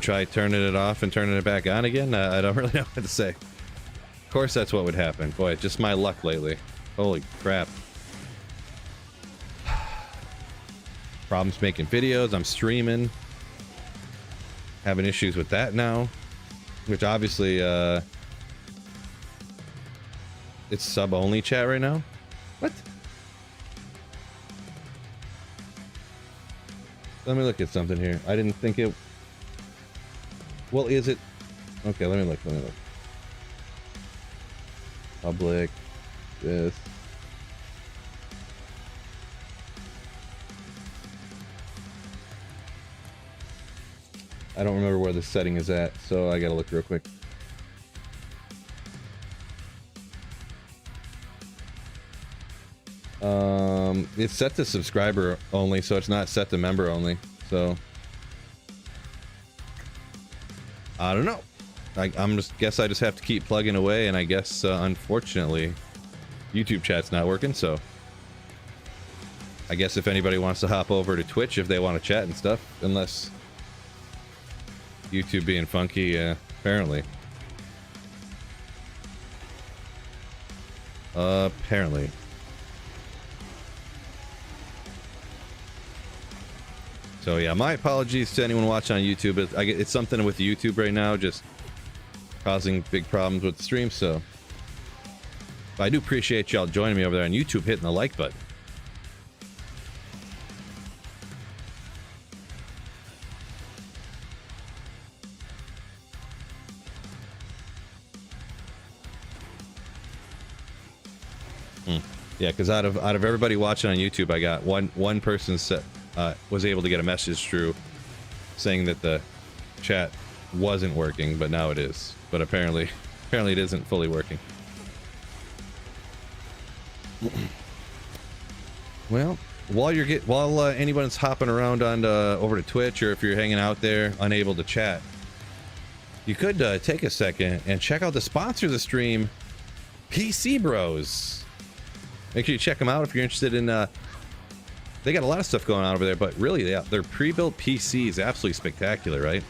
try turning it off and turning it back on again? I don't really know what to say. Of course that's what would happen. Boy, just my luck lately. Holy crap. Problems making videos. I'm streaming. Having issues with that now. Which obviously, it's sub-only chat right now. What? Let me look at something here. I didn't think it... Well, is it... Okay, let me look. Public. This. I don't remember where the setting is at, so I gotta look real quick. It's set to subscriber only, so it's not set to member only. So I don't know. I guess I just have to keep plugging away, and I guess unfortunately YouTube chat's not working. So I guess if anybody wants to hop over to Twitch if they want to chat and stuff, unless YouTube being funky, apparently. Apparently. So yeah, my apologies to anyone watching on YouTube. It's something with YouTube right now, just causing big problems with the stream. So but I do appreciate y'all joining me over there on YouTube, hitting the like button. Yeah, because out of everybody watching on YouTube, I got one person was able to get a message through saying that the chat wasn't working, but now it is. But apparently it isn't fully working. Well, while anyone's hopping around on over to Twitch, or if you're hanging out there unable to chat, you could take a second and check out the sponsor of the stream, PC Bros. Make sure you check them out if you're interested in. They got a lot of stuff going on over there, but really, their pre-built PC is absolutely spectacular, right?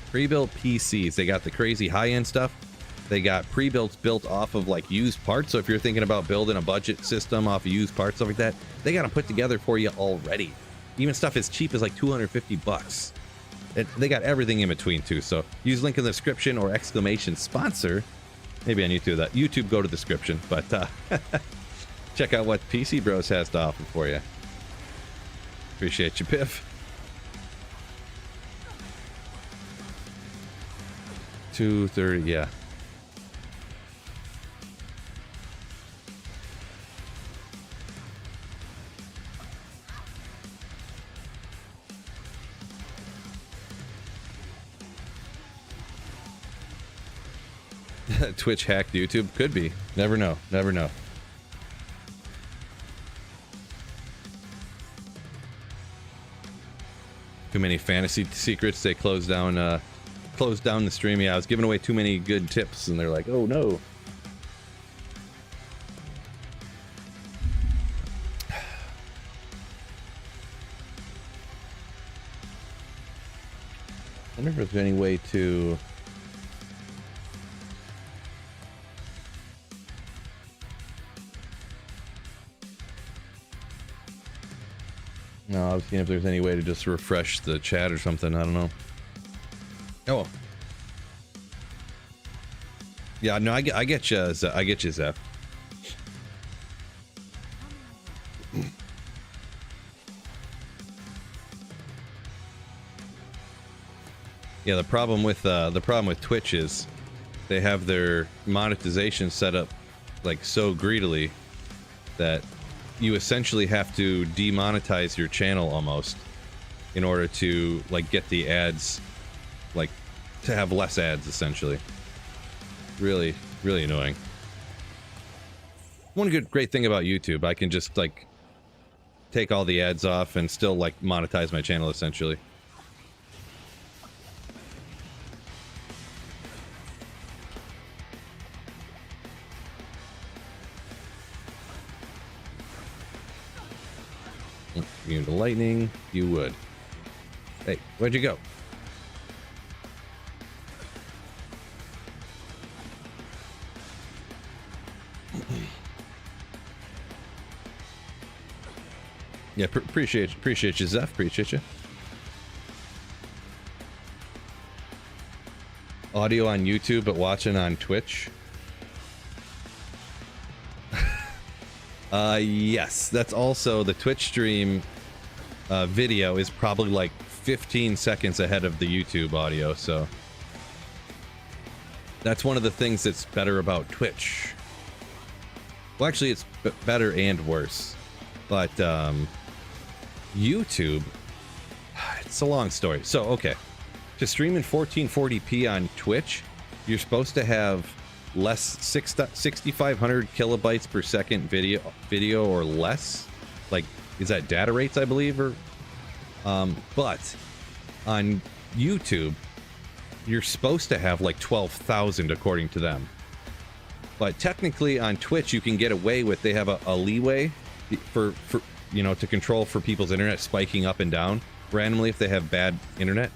Pre-built PCs. They got the crazy high-end stuff. They got pre-builts built off of like used parts. So if you're thinking about building a budget system off of used parts, stuff like that, they got them put together for you already. Even stuff as cheap as like 250 bucks. They got everything in between too. So use link in the description or exclamation sponsor. Maybe on YouTube. That YouTube, go to the description. But check out what PC Bros has to offer for you. Appreciate you, Piff. 230, yeah. Twitch hacked YouTube? Could be. Never know. Never know. Too many fantasy secrets. They closed down the stream. Yeah, I was giving away too many good tips, and they're like, "Oh no." I wonder if there's any way to. No, I was seeing if there's any way to just refresh the chat or something. I don't know. Oh. Yeah, no, I get you. I get you, Zeph. Yeah, the problem with Twitch is they have their monetization set up like so greedily that you essentially have to demonetize your channel almost in order to like get the ads, like to have less ads essentially. Really, really annoying. One great thing about YouTube, I can just like take all the ads off and still like monetize my channel essentially. Immune to lightning, you would. Hey, where'd you go? Yeah, appreciate you, Zeph. Appreciate you. Audio on YouTube, but watching on Twitch. Yes, that's also the Twitch stream. Video is probably like 15 seconds ahead of the YouTube audio, so that's one of the things that's better about Twitch. Well, actually, it's better and worse, but YouTube, it's a long story. So, okay, to stream in 1440p on Twitch, you're supposed to have less 6,500 kilobytes per second video or less. Like, is that data rates, I believe, or but on YouTube you're supposed to have like 12,000 according to them. But technically on Twitch you can get away with, they have a leeway for you know, to control for people's internet spiking up and down randomly if they have bad internet.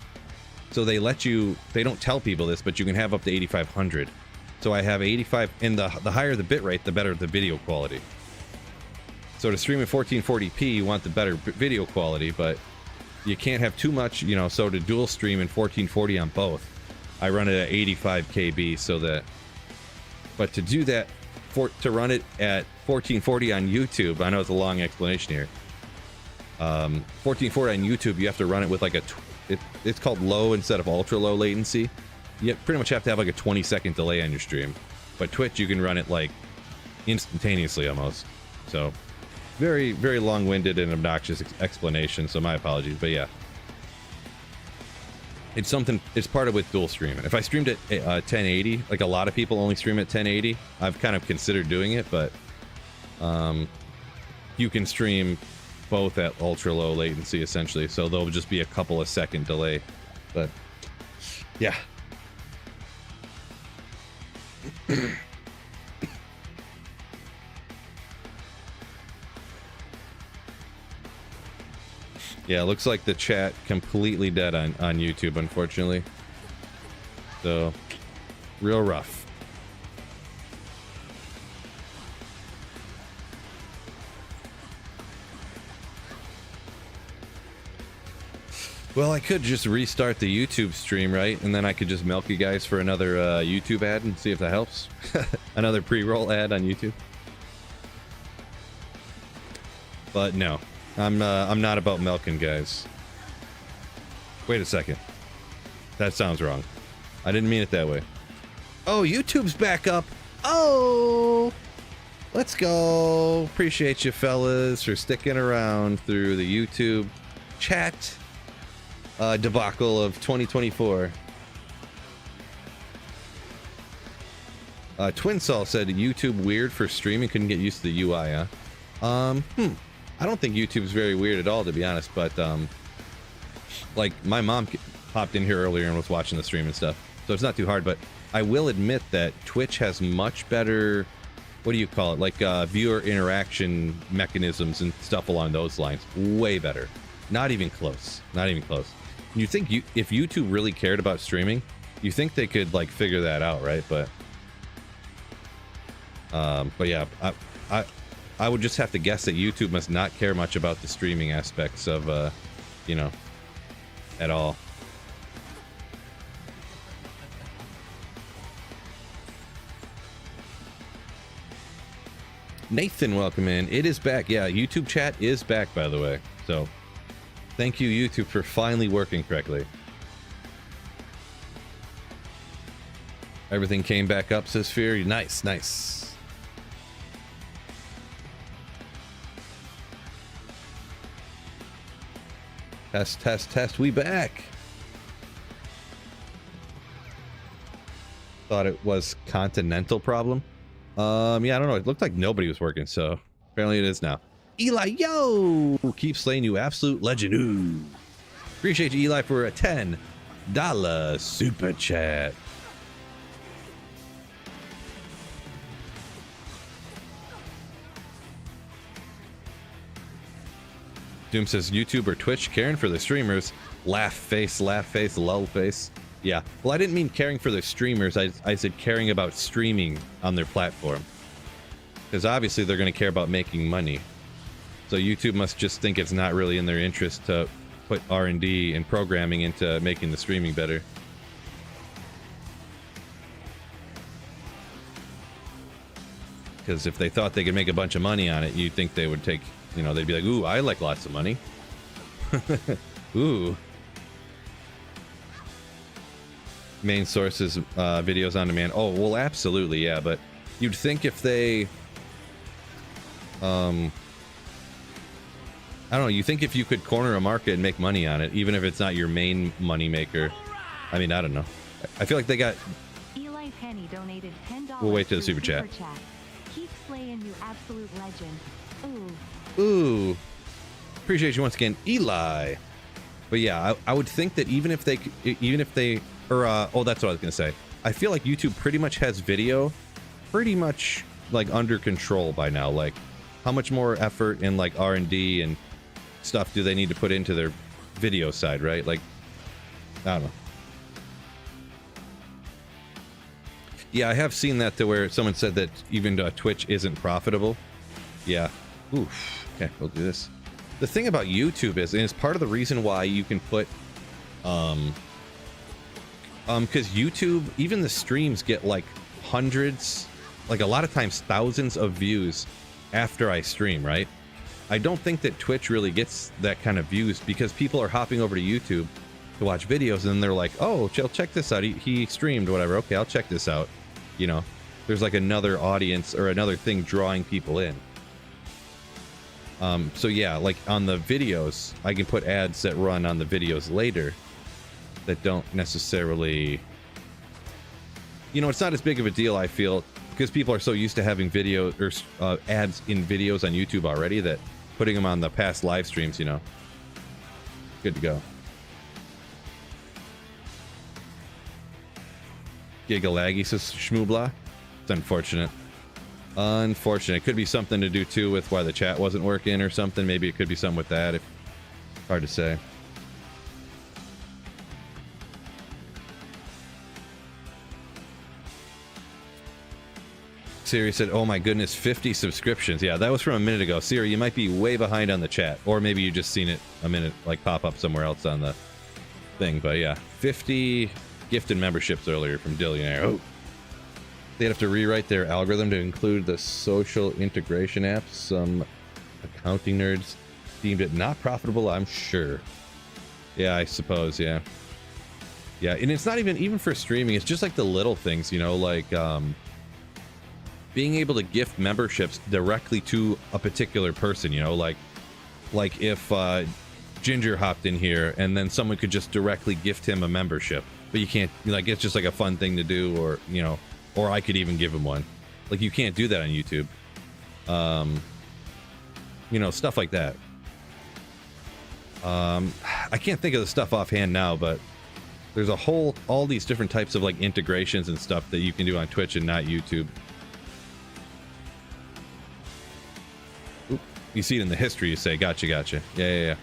So they let you, they don't tell people this, but you can have up to 8,500. So I have 85, and the higher the bitrate, the better the video quality. So to stream in 1440p, you want the better video quality, but you can't have too much, you know. So to dual stream in 1440 on both, I run it at 85 KB, so that, but to do that, to run it at 1440 on YouTube, I know it's a long explanation here. 1440 on YouTube, you have to run it with like it's called low instead of ultra low latency. You pretty much have to have like a 20-second delay on your stream. But Twitch, you can run it like instantaneously almost. So very, very long-winded and obnoxious explanation, so my apologies, but yeah. It's something, it's part of with dual streaming. If I streamed at 1080, like a lot of people only stream at 1080, I've kind of considered doing it, but you can stream both at ultra low latency essentially, so there'll just be a couple of second delay. But yeah. Yeah, it looks like the chat completely dead on YouTube, unfortunately. So, real rough. Well, I could just restart the YouTube stream, right? And then I could just milk you guys for another YouTube ad and see if that helps. Another pre-roll ad on YouTube. But no. I'm not about milking, guys. Wait a second. That sounds wrong. I didn't mean it that way. Oh, YouTube's back up. Oh, let's go. Appreciate you fellas for sticking around through the YouTube chat debacle of 2024. Twinsol said YouTube weird for streaming, couldn't get used to the UI, huh? I don't think YouTube's very weird at all, to be honest, but like my mom popped in here earlier and was watching the stream and stuff, so it's not too hard. But I will admit that Twitch has much better, what do you call it, like viewer interaction mechanisms and stuff along those lines. Way better. Not even close. Not even close. You think if YouTube really cared about streaming, you think they could like figure that out, right? But yeah, I would just have to guess that YouTube must not care much about the streaming aspects of, you know, at all. Nathan, welcome in. It is back. Yeah, YouTube chat is back, by the way. So, thank you, YouTube, for finally working correctly. Everything came back up, says Fear. Nice, nice. Test, test, test. We back. Thought it was continental problem. Yeah, I don't know. It looked like nobody was working, so apparently it is now. Eli, yo! Keep slaying, you absolute legend. Ooh. Appreciate you, Eli, for a $10 super chat. Doom says YouTube or Twitch caring for the streamers. Laugh face, lull face. Yeah, well, I didn't mean caring for the streamers. I said caring about streaming on their platform, because obviously they're going to care about making money. So YouTube must just think it's not really in their interest to put R&D and programming into making the streaming better. Because if they thought they could make a bunch of money on it, you'd think they would take, you know, they'd be like, ooh, I like lots of money. Ooh. Main sources, videos on demand. Oh, well, absolutely, yeah. But you'd think if they, I don't know. You think if you could corner a market and make money on it, even if it's not your main money maker. I mean, I don't know. I feel like they got. Eli Penny donated $10. We'll wait till the super chat. Keep slaying, you absolute legend. Ooh. Ooh. Appreciate you once again, Eli. But yeah, I would think that even if they, oh, that's what I was gonna say. I feel like YouTube pretty much has video pretty much like under control by now. Like, how much more effort and like R&D and stuff do they need to put into their video side, right? Like, I don't know. Yeah, I have seen that to where someone said that even Twitch isn't profitable. Yeah. Oof. Okay, we'll do this. The thing about YouTube is, and it's part of the reason why you can put, because YouTube, even the streams get like hundreds, like a lot of times thousands of views after I stream, right? I don't think that Twitch really gets that kind of views because people are hopping over to YouTube to watch videos and they're like, oh, check this out. He streamed, whatever. Okay, I'll check this out. You know, there's like another audience or another thing drawing people in. So yeah, like on the videos, I can put ads that run on the videos later. that don't necessarily, you know, it's not as big of a deal, I feel, because people are so used to having video or ads in videos on YouTube already that putting them on the past live streams, you know, good to go. Gigalaggy says Schmoobla. It's unfortunate. Unfortunate. It could be something to do too with why the chat wasn't working or something. Maybe it could be something with that. Hard to say. Siri said, oh my goodness, 50 subscriptions. Yeah, that was from a minute ago. Siri, you might be way behind on the chat. Or maybe you just seen it a minute, like pop up somewhere else on the thing. But yeah, 50 gifted memberships earlier from Dillionaire. Oh. They'd have to rewrite their algorithm to include the social integration apps. Some accounting nerds deemed it not profitable, I'm sure. Yeah, I suppose, yeah. Yeah, and it's not even for streaming. It's just like the little things, you know, like being able to gift memberships directly to a particular person, you know, like if Ginger hopped in here and then someone could just directly gift him a membership. But you can't, like, it's just like a fun thing to do, or, you know, or I could even give him one. Like, you can't do that on YouTube. You know, stuff like that. I can't think of the stuff offhand now, but there's all these different types of, like, integrations and stuff that you can do on Twitch and not YouTube. Oop, you see it in the history, you say, gotcha. Yeah.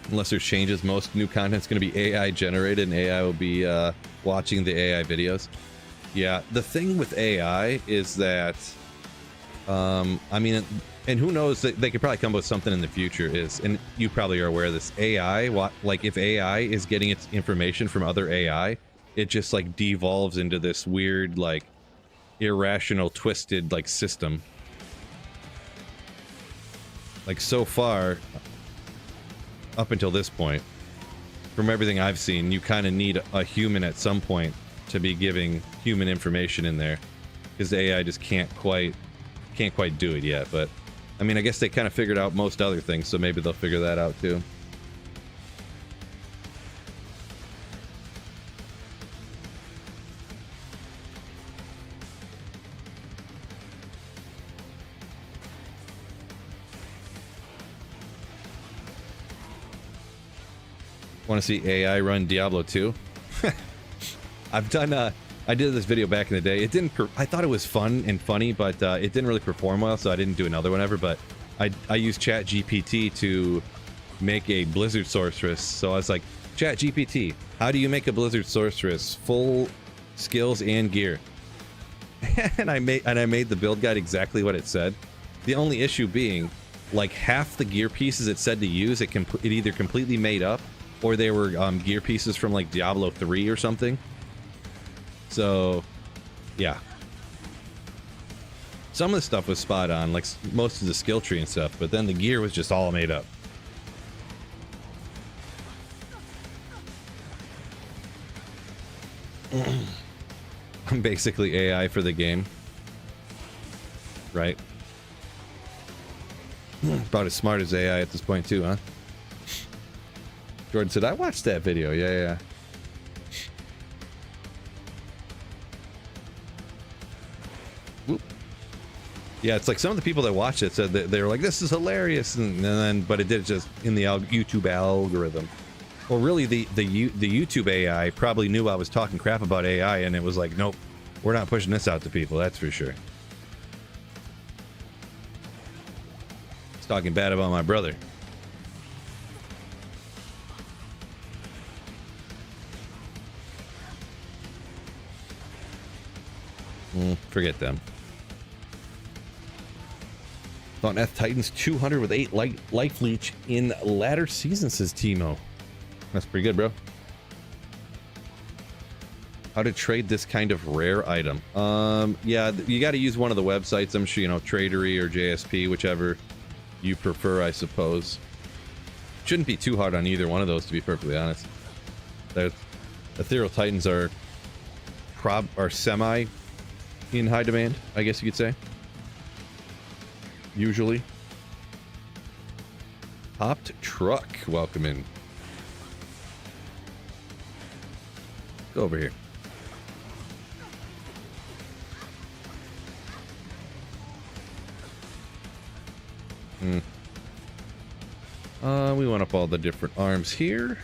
Unless there's changes, most new content's going to be AI generated, and AI will be watching the AI videos. Yeah, the thing with AI is that, I mean, and who knows, they could probably come up with something in the future, and you probably are aware of this, AI, like if AI is getting its information from other AI, it just like devolves into this weird, like, irrational, twisted, like, system. Like, so far, up until this point, from everything I've seen, you kind of need a human at some point to be giving human information in there, because the AI just can't quite do it yet. But I mean, I guess they kind of figured out most other things, so maybe they'll figure that out too. Want to see AI run Diablo 2? I've done I did this video back in the day. It didn't I thought it was fun and funny, but it didn't really perform well, so I didn't do another one ever. But I used Chat GPT to make a Blizzard sorceress. So I was like, Chat GPT, how do you make a Blizzard sorceress, full skills and gear? and I made the build guide exactly what it said. The only issue being, like, half the gear pieces it said to use, it either completely made up, or they were gear pieces from, like, Diablo 3 or something. So, yeah. Some of the stuff was spot on, like most of the skill tree and stuff, but then the gear was just all made up. I'm basically AI for the game. Right? About as smart as AI at this point too, huh? Jordan said, I watched that video. Yeah. Whoop. Yeah, it's like some of the people that watched it said that they were like, this is hilarious, and then, but it did just in the YouTube algorithm. Well, really, the YouTube AI probably knew I was talking crap about AI, and it was like, nope, we're not pushing this out to people, that's for sure. It's talking bad about my brother. Forget them. Thought Eth Titans 200 with 8 life leech in latter season, says Timo. That's pretty good, bro. How to trade this kind of rare item? Yeah, you got to use one of the websites. I'm sure, you know, Tradery or JSP, whichever you prefer, I suppose. Shouldn't be too hard on either one of those, to be perfectly honest. The Ethereal Titans are semi in high demand, I guess you could say. Usually. Hopped truck, welcome in. Go over here. We want up all the different arms here.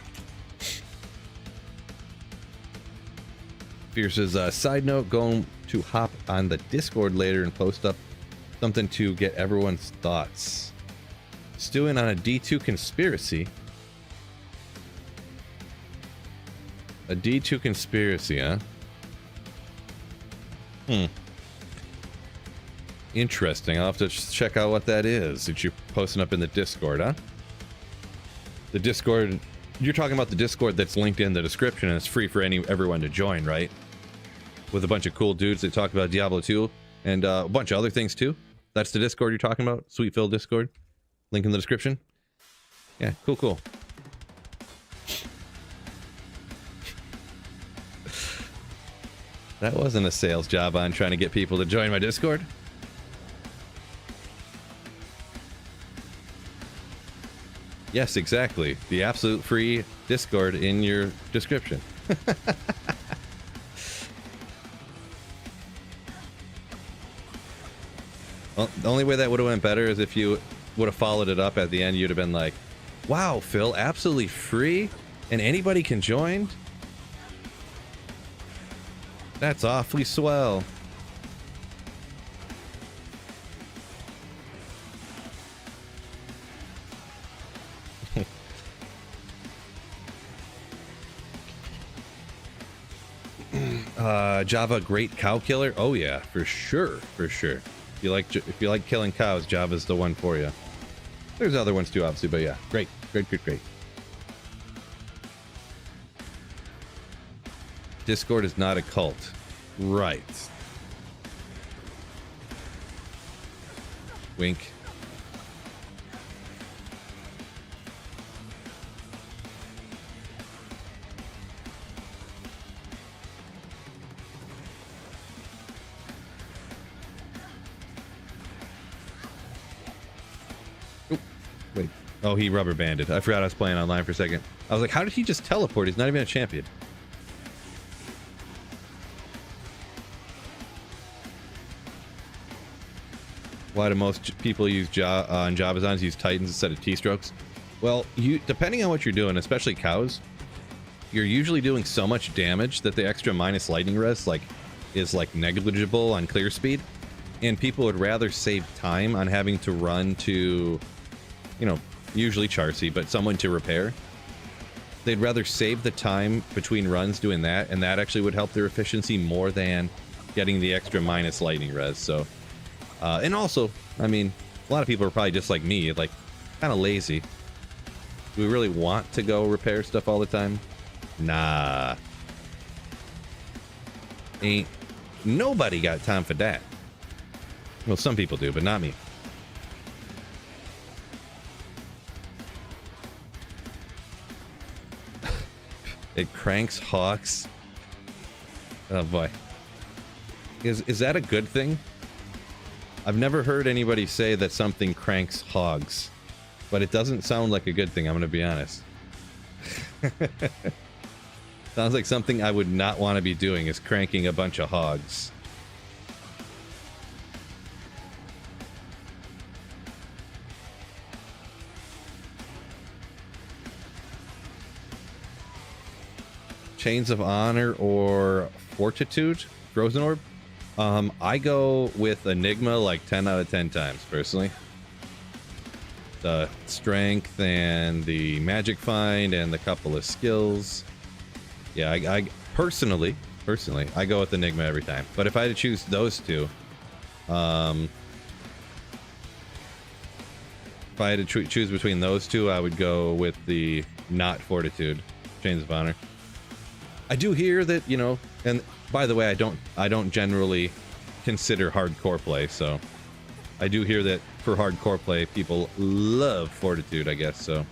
Fierce's side note, going to hop on the Discord later and post up something to get everyone's thoughts. Stewing on a D2 conspiracy. A D2 conspiracy, huh? Interesting. I'll have to check out what that is that you're posting up in the Discord, huh? The Discord, you're talking about the Discord that's linked in the description and it's free for everyone to join, right? With a bunch of cool dudes that talk about Diablo 2 and a bunch of other things too. That's the Discord you're talking about? Sweetville Discord? Link in the description? Yeah, cool. That wasn't a sales job on trying to get people to join my Discord. Yes, exactly. The absolute free Discord in your description. Well, the only way that would have went better is if you would have followed it up at the end. You'd have been like, wow, Phil, absolutely free? And anybody can join? That's awfully swell. Java great cow killer? Oh yeah, for sure. If you like killing cows, Java's the one for you. There's other ones too, obviously, but yeah, great. Discord is not a cult, right? Wink. Wait. Oh, he rubber banded. I forgot I was playing online for a second. I was like, how did he just teleport? He's not even a champion. Why do most people use on Jabazons use Titans instead of T-strokes? Well, depending on what you're doing, especially cows, you're usually doing so much damage that the extra minus lightning res is negligible on clear speed, and people would rather save time on having to run to, usually Charcy, but someone to repair. They'd rather save the time between runs doing that, and that actually would help their efficiency more than getting the extra minus lightning res. So, and also, I mean, a lot of people are probably just like me, kind of lazy. Do we really want to go repair stuff all the time? Nah. Ain't nobody got time for that. Well, some people do, but not me. It cranks hawks. Oh boy. Is that a good thing? I've never heard anybody say that something cranks hogs, but it doesn't sound like a good thing, I'm gonna be honest. Sounds like something I would not want to be doing, is cranking a bunch of hogs. Chains of Honor or Fortitude? Frozen Orb? I go with Enigma 10 out of 10 times, personally. The strength and the magic find and the couple of skills. Yeah, I personally, I go with Enigma every time. But if I had to choose those two, if I had to choose between those two, I would go with the not Fortitude, Chains of Honor. I do hear that, and by the way, I don't generally consider hardcore play, so I do hear that for hardcore play, people love Fortitude, I guess, so.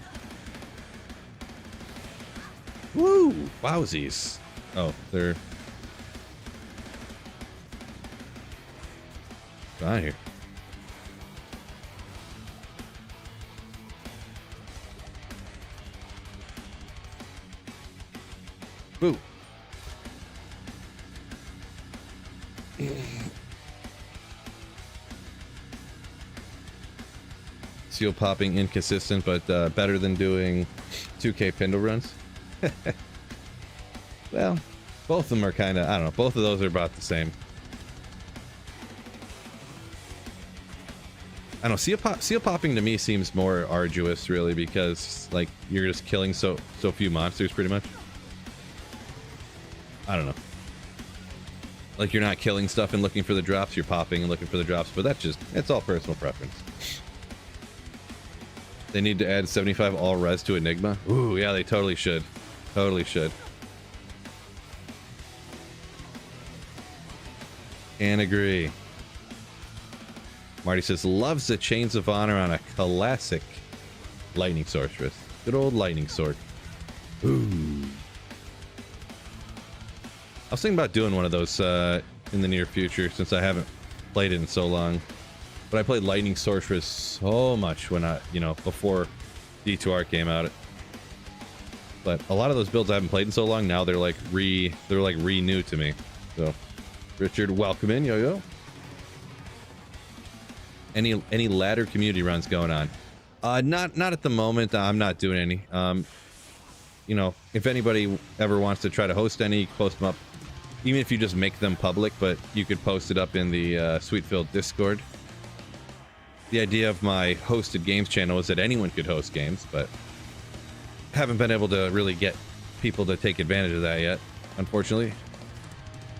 Woo! Wowsies. Oh, they're... Get out of here. Boo. Seal popping inconsistent, but better than doing 2K Pindle runs. Well, both of them are kind of, I don't know, both of those are about the same. I don't know, seal popping to me seems more arduous, really, because, like, you're just killing so few monsters, pretty much. I don't know. Like, you're not killing stuff and looking for the drops, you're popping and looking for the drops, but it's all personal preference. They need to add 75 all res to Enigma. Ooh, yeah, they totally should. Totally should. Can't agree. Marty says, loves the Chains of Honor on a classic Lightning Sorceress. Good old Lightning Sword. Ooh. I was thinking about doing one of those in the near future, since I haven't played it in so long. But I played Lightning Sorceress so much when before D2R came out. But a lot of those builds I haven't played in so long, now they're like re-new to me. So, Richard, welcome in, yo-yo. Any ladder community runs going on? Not at the moment. I'm not doing any. If anybody ever wants to try to host any, post them up. Even if you just make them public, but you could post it up in the Sweetfield Discord. The idea of my hosted games channel is that anyone could host games, but haven't been able to really get people to take advantage of that yet, unfortunately.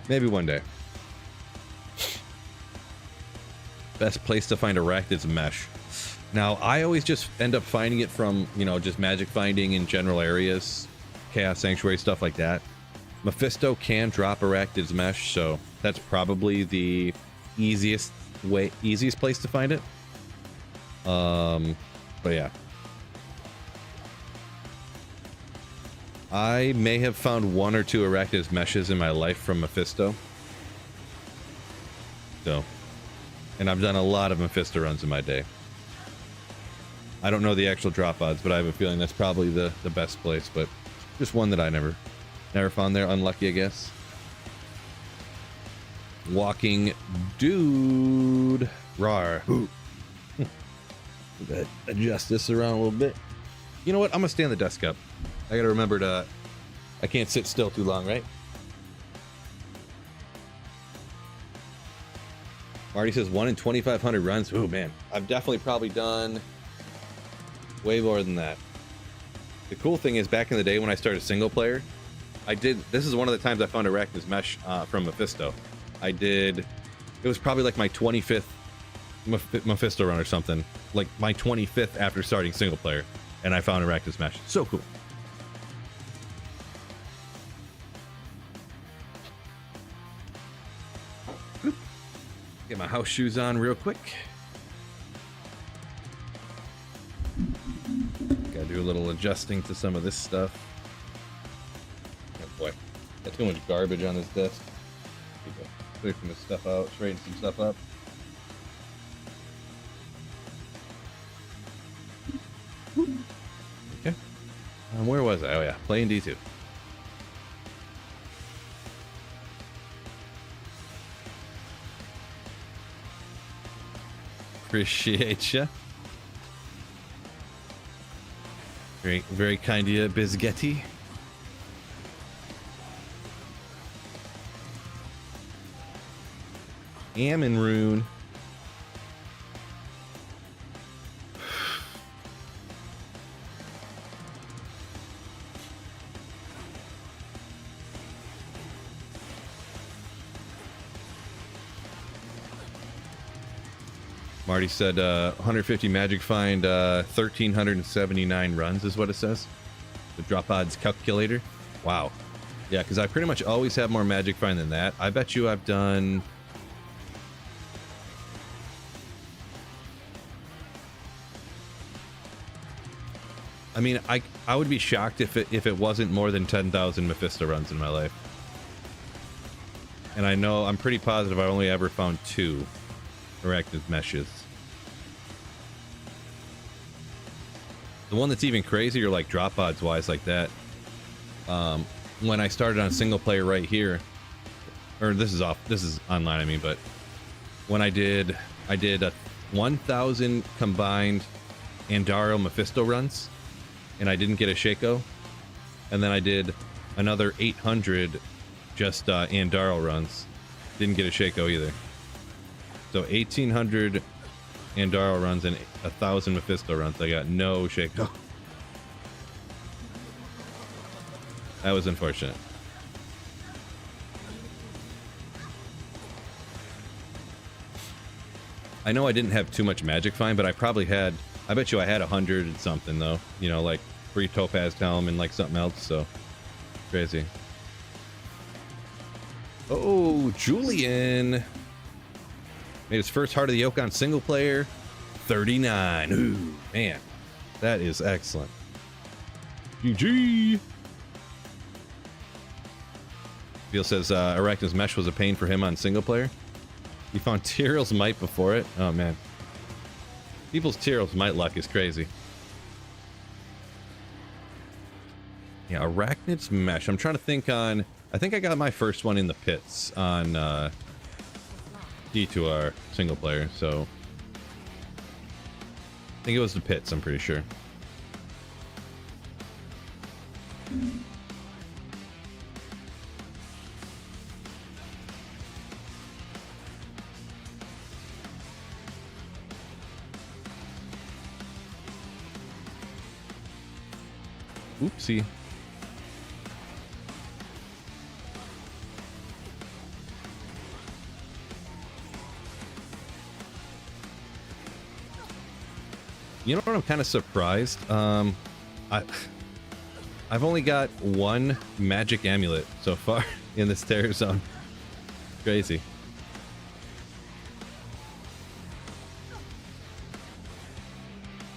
Maybe one day. Best place to find a Arachnid's Mesh. Now, I always just end up finding it from, just magic finding in general areas, Chaos Sanctuary, stuff like that. Mephisto can drop Arachnid's Mesh, so that's probably the easiest place to find it. But yeah. I may have found 1 or 2 Arachnid's Meshes in my life from Mephisto. So, and I've done a lot of Mephisto runs in my day. I don't know the actual drop odds, but I have a feeling that's probably the best place, but just one that I never found there. Unlucky, I guess. Walking dude. Rawr. Adjust this around a little bit. You know what? I'm gonna stand the desk up. I gotta remember to... I can't sit still too long, right? Marty says 1 in 2,500 runs. Ooh, man. I've definitely probably done way more than that. The cool thing is, back in the day when I started single player, this is one of the times I found Arachnid's Mesh from Mephisto. It was probably like my 25th Mephisto run or something. Like my 25th after starting single player, and I found Arachnid's Mesh. So cool. Get my house shoes on real quick. Gotta do a little adjusting to some of this stuff. Oh boy, got too much garbage on this desk. Clear some stuff out, straighten some stuff up. Okay. Where was I? Oh yeah, playing D2. Appreciate ya. Very, very kind of you, Bizgetti. Ammon Rune. Marty said 150 magic find, 1,379 runs is what it says. The drop odds calculator. Wow. Yeah, because I pretty much always have more magic find than that. I bet you I've done... I mean, I would be shocked if it wasn't more than 10,000 Mephisto runs in my life. And I'm pretty positive I only ever found 2. Arachnid meshes. The one that's even crazier, like drop odds wise, like that. When I started on single player right here, or this is online, I mean, but when I did a 1,000 combined Andaro Mephisto runs, and I didn't get a Shaco, and then I did another 800 just Andaro runs, didn't get a Shaco either. So 1,800 Andaro runs and 1,000 Mephisto runs. I got no Shaco. That was unfortunate. I know I didn't have too much magic find, but I probably had, I bet you I had 100 and something though. You know, like 3 Topaz Helm and like something else, so crazy. Oh, Julian made his first Heart of the Oak on single player. 39. Ooh, man, that is excellent. GG. Beal says Arachnid's Mesh was a pain for him on single player. He found Tyrell's Might before it. Oh man, people's Tyrell's Might luck is crazy. Yeah, Arachnid's Mesh. I'm trying to think on. I think I got my first one in the pits on D2R single player. So I think it was the pits. I'm pretty sure. Oopsie. You know what? I'm kind of surprised. I've only got one magic amulet so far in this terror zone. Crazy.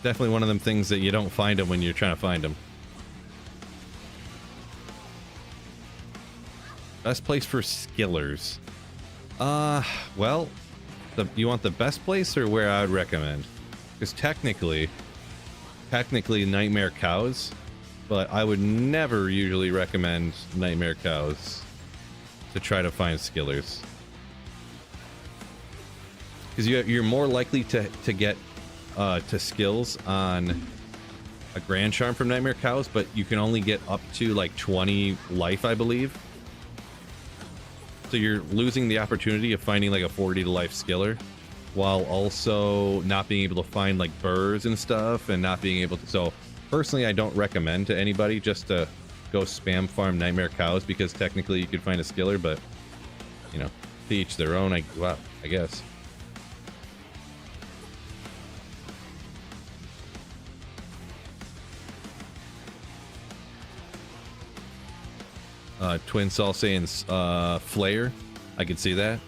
Definitely one of them things that you don't find them when you're trying to find them. Best place for skillers. Well, you want the best place or where I would recommend? Because technically Nightmare Cows, but I would never usually recommend Nightmare Cows to try to find skillers. Because you're more likely to get to skills on a Grand Charm from Nightmare Cows, but you can only get up to like 20 life, I believe. So you're losing the opportunity of finding like a 40 to life skiller, while also not being able to find like burrs and stuff, and not being able to. So personally, I don't recommend to anybody just to go spam farm Nightmare Cows, because technically you could find a skiller, but you know, to each their own. I guess. Twin Saul saying Flayer. I could see that.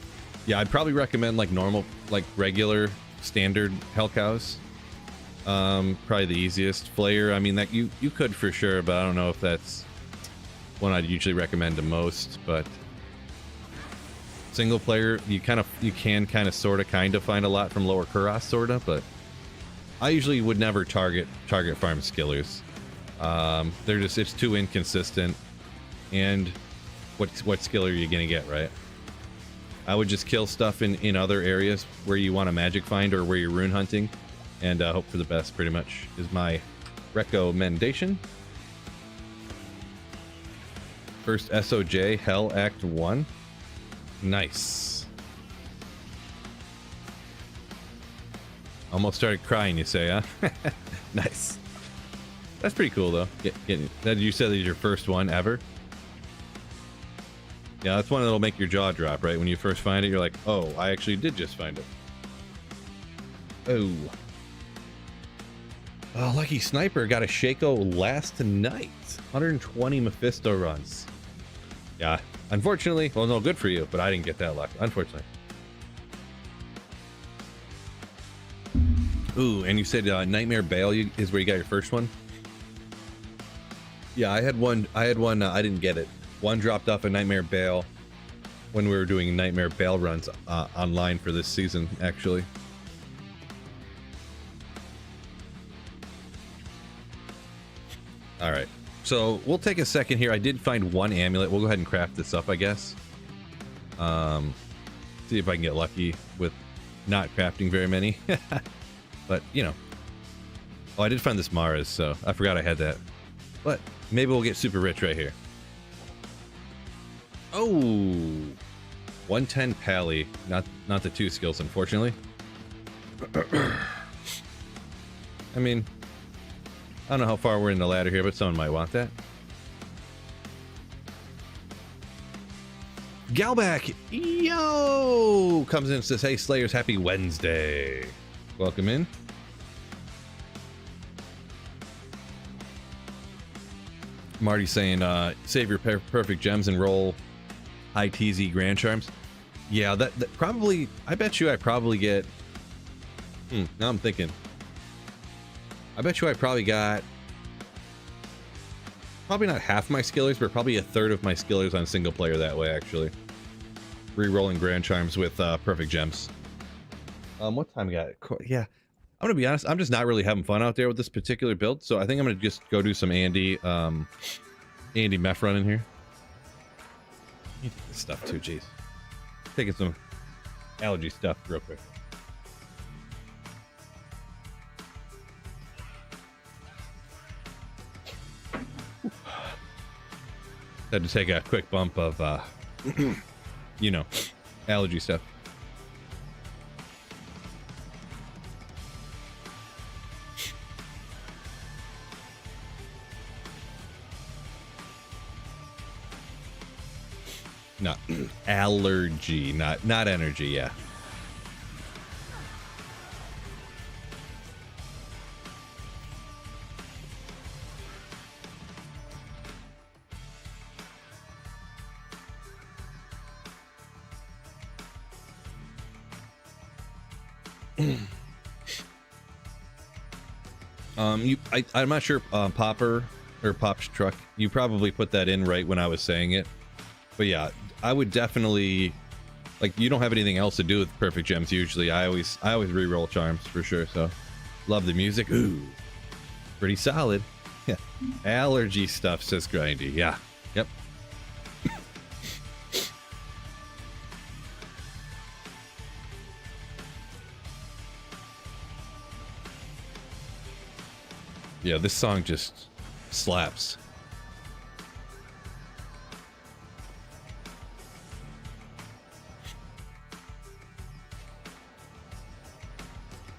Yeah, I'd probably recommend like normal, like regular, standard Hell Cows. Probably the easiest. Flayer, I mean, that you could for sure, but I don't know if that's one I'd usually recommend to most. But single player, you can kind of sort of find a lot from Lower Kuros, sort of, but I usually would never target farm skillers. They're just, it's too inconsistent. And what skiller are you gonna get, right? I would just kill stuff in other areas where you want a magic find or where you're rune hunting, and hope for the best. Pretty much is my recommendation. First SOJ Hell Act 1. Nice. Almost started crying, you say, huh? Nice. That's pretty cool though. That you said that is your first one ever. Yeah, that's one that'll make your jaw drop, right? When you first find it, you're like, oh, I actually did just find it. Oh. Oh, Lucky Sniper got a Shaco last night. 120 Mephisto runs. Yeah, unfortunately, well, no, good for you, but I didn't get that luck, unfortunately. Ooh, and you said Nightmare Bale is where you got your first one? Yeah, I had one, I didn't get it. One dropped off a Nightmare Bale, when we were doing Nightmare Bail runs online for this season, actually. All right, so we'll take a second here. I did find one amulet. We'll go ahead and craft this up, I guess. See if I can get lucky with not crafting very many. But, you know. Oh, I did find this Mara's, so I forgot I had that. But maybe we'll get super rich right here. Oh, 110 Pally. Not the 2 skills, unfortunately. I mean, I don't know how far we're in the ladder here, but someone might want that. Galback, yo, comes in and says, "Hey Slayers, happy Wednesday." Welcome in. Marty saying, save your perfect gems and roll high TZ Grand Charms. Yeah, that probably, I bet you I probably get, now I'm thinking. I bet you I probably got, probably not half my skillers, but probably a third of my skillers on single player that way, actually. Re-rolling Grand Charms with perfect gems. What time we got? Yeah, I'm gonna be honest, I'm just not really having fun out there with this particular build, so I think I'm gonna just go do some Andy meth run in here. I need this stuff too, jeez. Taking some allergy stuff real quick. Had to take a quick bump of, you know, allergy stuff. No, allergy, not energy, yeah. I'm not sure, Popper or Pop's truck. You probably put that in right when I was saying it, but yeah, I would definitely, like, you don't have anything else to do with perfect gems usually. I always re-roll charms for sure. So, love the music. Ooh, pretty solid. Yeah, allergy stuff, says Grindy. Yeah, yep. Yeah, this song just slaps.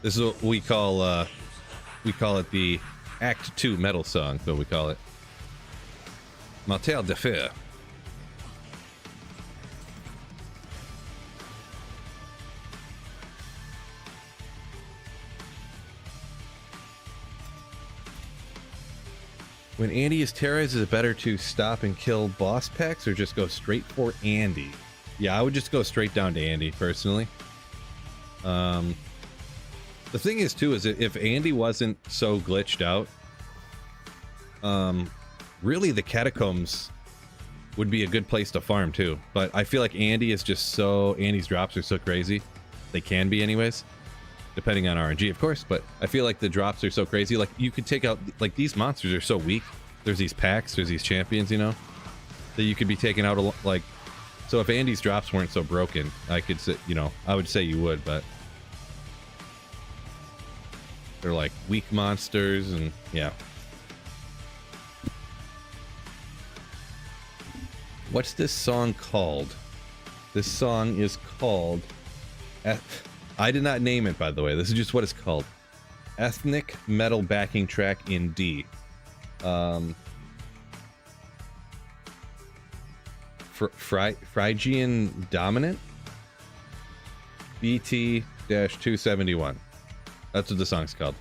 This is what we call it the Act 2 metal song, so we call it. Martel de Fer. When Andy is terrorized, is it better to stop and kill boss packs or just go straight for Andy? Yeah, I would just go straight down to Andy, personally. The thing is, too, is if Andy wasn't so glitched out, really the catacombs would be a good place to farm, too. But I feel like Andy is just so... Andy's drops are so crazy. They can be anyways. Depending on RNG, of course, but I feel like the drops are so crazy. Like, you could take out... Like, these monsters are so weak. There's these packs, there's these champions, you know? That you could be taking out, like... So if Andy's drops weren't so broken, I could say, you know, I would say you would, but... They're like weak monsters, and yeah. What's this song called? This song is called... I did not name it, by the way. This is just what it's called. Ethnic Metal Backing Track in D. Phrygian Dominant? BT-271. That's what the song's called.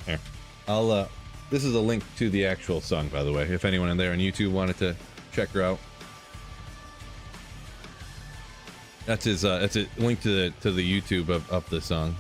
Here. I'll, this is a link to the actual song, by the way, if anyone in there on YouTube wanted to check her out. That's his, that's a link to the YouTube of the song.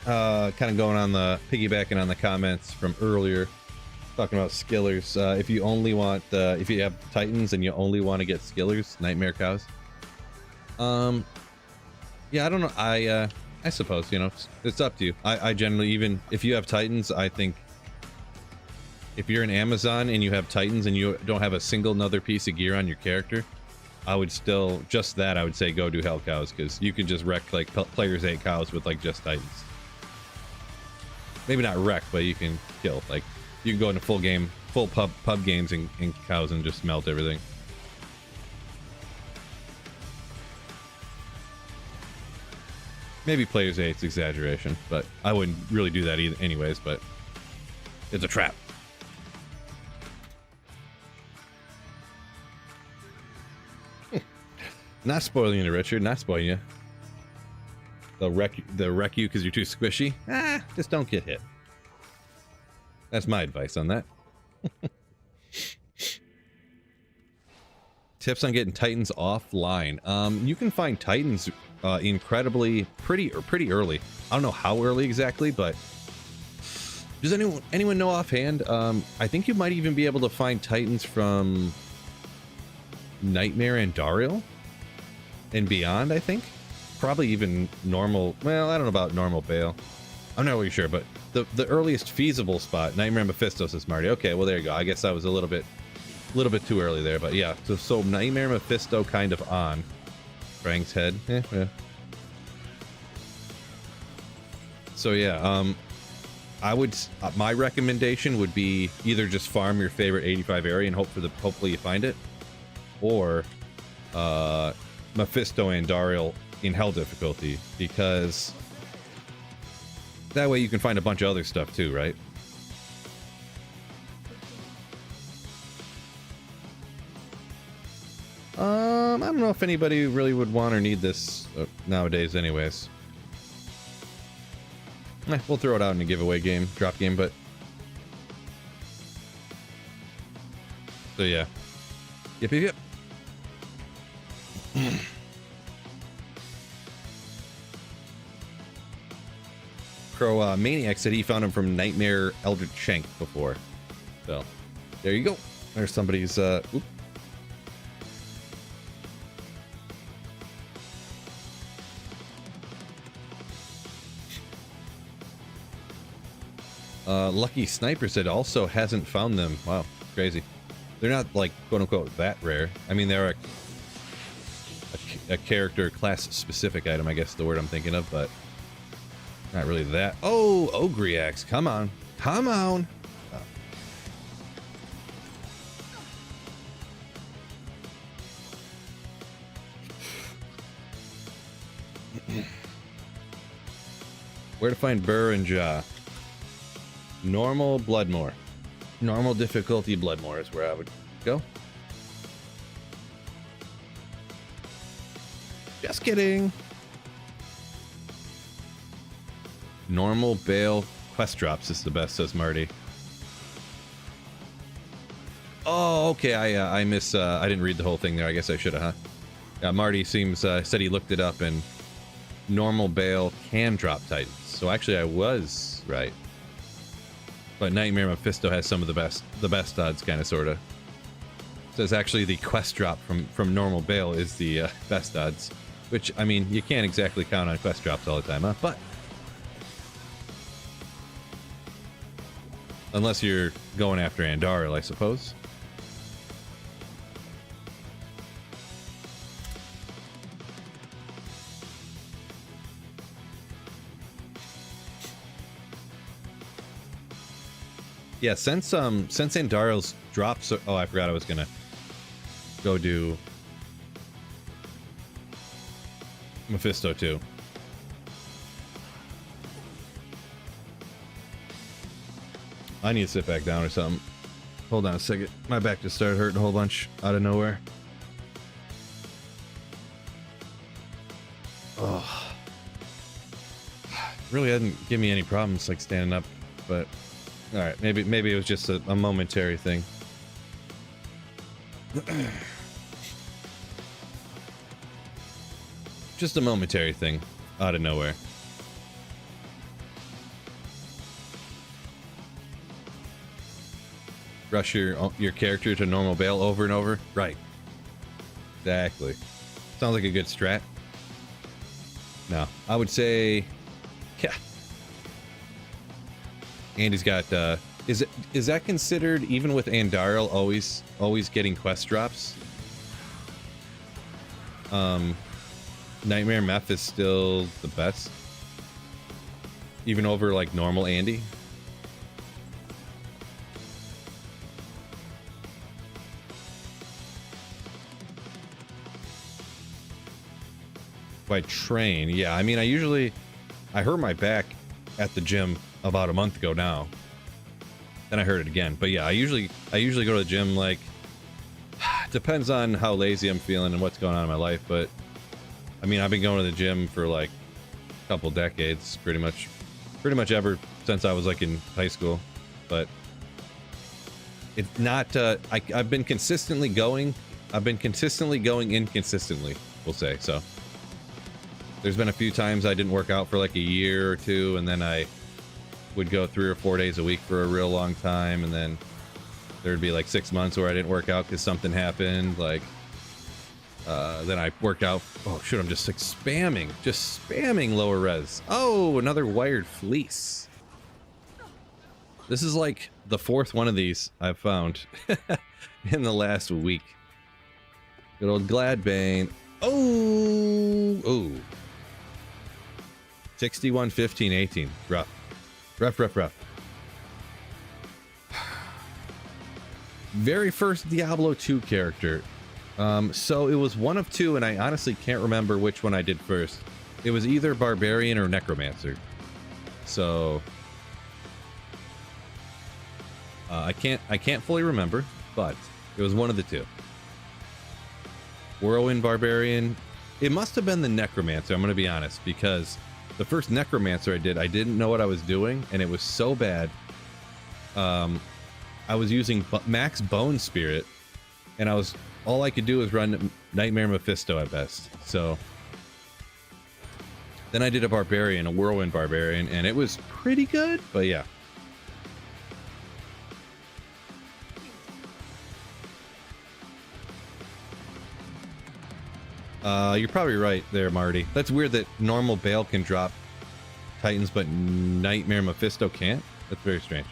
kind of going on the piggybacking on the comments from earlier, talking about skillers. If you only want, if you have Titans and you only want to get skillers, nightmare cows. Yeah, I don't know. I suppose, you know, it's up to you. I generally, even if you have Titans, I think if you're an Amazon and you have Titans and you don't have a single another piece of gear on your character, I would still, just that, I would say go do Hell Cows, because you can just wreck, like, players 8 cows with, like, just Titans. Maybe not wreck, but you can kill. Like, you can go into full game, full pub games in cows and just melt everything. Maybe players 8's exaggeration, but I wouldn't really do that either anyways, but it's a trap. Not spoiling you, Richard. Not spoiling you. They'll wreck you because you're too squishy. Just don't get hit. That's my advice on that. Tips on getting Titans offline. You can find Titans incredibly pretty early. I don't know how early exactly, but does anyone know offhand? I think you might even be able to find Titans from Nightmare and Dariel and beyond, I think. Probably even normal. Well, I don't know about normal Bale. I'm not really sure, but the earliest feasible spot, Nightmare and Mephisto, says Marty. Okay, well there you go. I guess I was a little bit too early there, but yeah. So Nightmare and Mephisto kind of on. Frank's head. Yeah. So yeah, I would. My recommendation would be either just farm your favorite 85 area and hopefully you find it, or Mephisto and Dariel in Hell difficulty, because that way you can find a bunch of other stuff too, right? I don't know if anybody really would want or need this nowadays anyways. We'll throw it out in a giveaway game, drop game, but... So yeah. Yep. Crow Maniac said he found him from Nightmare Eldritch Shank before. So, there you go. There's somebody's, oop. Lucky Sniper said also hasn't found them. Wow, crazy. They're not, like, quote-unquote that rare. I mean, they're a character class-specific item, I guess the word I'm thinking of, but not really that. Oh, Ogriax, come on. Come on! Oh. Where to find Burr and Ja? Normal Bloodmore. Normal difficulty Bloodmore is where I would go. Just kidding. Normal Bale quest drops is the best, says Marty. Oh, okay. I didn't read the whole thing there. I guess I should have, huh? Yeah, Marty said he looked it up and normal Bale can drop Titans. So actually I was right. But Nightmare Mephisto has some of the best odds, kind of, sort of. Says actually the quest drop from normal Bale is the best odds. Which, I mean, you can't exactly count on quest drops all the time, huh? But unless you're going after Andariel, I suppose. Yeah, since Andariel's drops. Oh, I forgot I was gonna go do Mephisto too. I need to sit back down or something. Hold on a second. My back just started hurting a whole bunch out of nowhere. Oh, really hadn't given me any problems like standing up, but. All right, maybe it was just a momentary thing. Just a momentary thing out of nowhere. rush your character to normal bail over and over. Right. Exactly. Sounds like a good strat. No, I would say, yeah. Andy's got. Is that considered, even with Andaril always getting quest drops? Nightmare Meth is still the best, even over like normal Andy. If I train, yeah. I mean, I hurt my back at the gym about a month ago now. Then I hurt it again. But yeah, I usually go to the gym, like, depends on how lazy I'm feeling and what's going on in my life, but I mean, I've been going to the gym for like a couple decades, pretty much ever since I was like in high school. But it's not I've been consistently going inconsistently, we'll say. So there's been a few times I didn't work out for like a year or two, and then I would go 3 or 4 days a week for a real long time, and then there'd be like 6 months where I didn't work out because something happened. Like then I worked out. Oh shoot, I'm just like spamming lower res. Oh, another wired fleece. This is like the 4th one of these I've found in the last week. Good old Gladbane. Oh 61, 15, 18. Rough. Very first Diablo 2 character. So it was one of two, and I honestly can't remember which one I did first. It was either Barbarian or Necromancer. So I can't fully remember, but it was one of the two. Whirlwind Barbarian. It must have been the Necromancer, I'm gonna be honest, because the first Necromancer I didn't know what I was doing, and it was so bad. I was using max Bone Spirit, and all I could do was run Nightmare Mephisto at best. So then I did a Barbarian, a Whirlwind Barbarian, and it was pretty good, but yeah. You're probably right there, Marty. That's weird that normal Bale can drop Titans, but Nightmare Mephisto can't. That's very strange.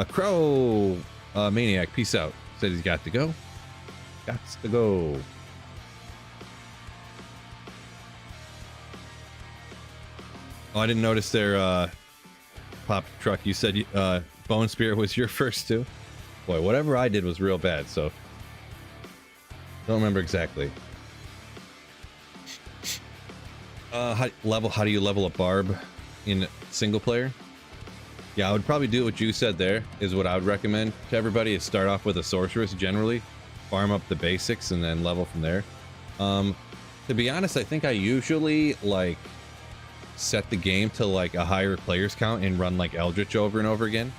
Crow Maniac, peace out. Said he's got to go. Gots to go. Oh, I didn't notice their pop truck. You said Bone Spirit was your first too? Boy, whatever I did was real bad, so don't remember exactly. How do you level a Barb in single player? Yeah, I would probably do what you said there, is what I would recommend to everybody, is start off with a Sorceress generally, farm up the basics, and then level from there. To be honest, I think I usually, like, set the game to, like, a higher players count and run, like, Eldritch over and over again.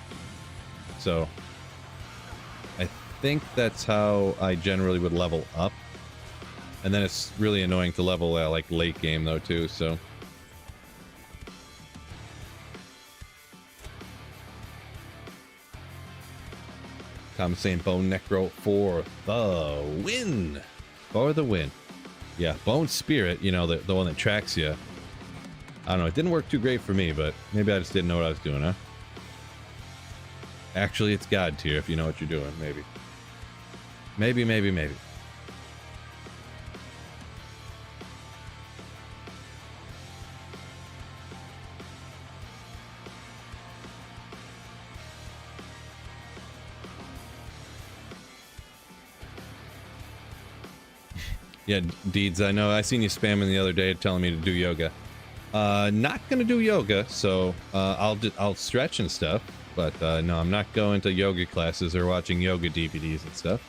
So I think that's how I generally would level up. And then it's really annoying to level at, like, late game, though, too, so... Tom saying Bone Necro for the win. For the win. Yeah, Bone Spirit, you know, the one that tracks you. I don't know, it didn't work too great for me, but maybe I just didn't know what I was doing, huh? Actually, it's God tier if you know what you're doing, maybe. Maybe. Yeah, Deeds, I know. I seen you spamming the other day telling me to do yoga. Not gonna do yoga, so I'll stretch and stuff, but no, I'm not going to yoga classes or watching yoga DVDs and stuff.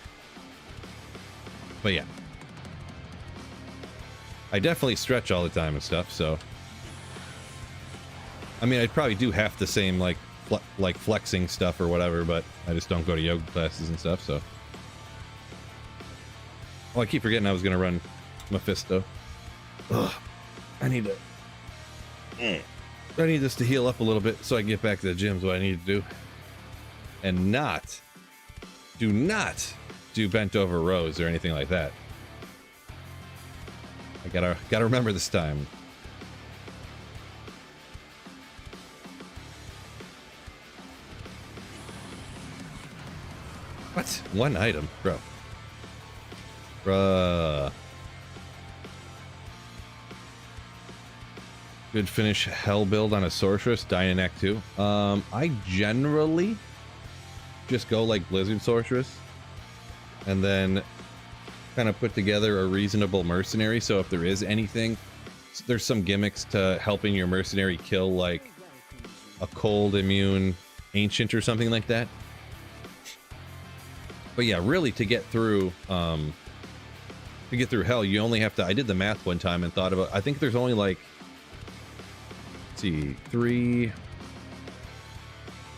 But yeah, I definitely stretch all the time and stuff. So I mean, I'd probably do half the same like flexing stuff or whatever, but I just don't go to yoga classes and stuff. So. Oh, I keep forgetting I was gonna run Mephisto. Ugh. I need this to heal up a little bit so I can get back to the gym. Is what I need to do. and do not do bent over rows or anything like that. I gotta remember this time. What? One item, bro. Bruh. Good finish hell build on a sorceress, dying in Act 2. I generally just go like Blizzard Sorceress and then kind of put together a reasonable mercenary. So if there is anything, there's some gimmicks to helping your mercenary kill like a cold immune ancient or something like that. But yeah, really to get through hell, you only have to, I did the math one time and thought about, I think there's only like, let's see, 3,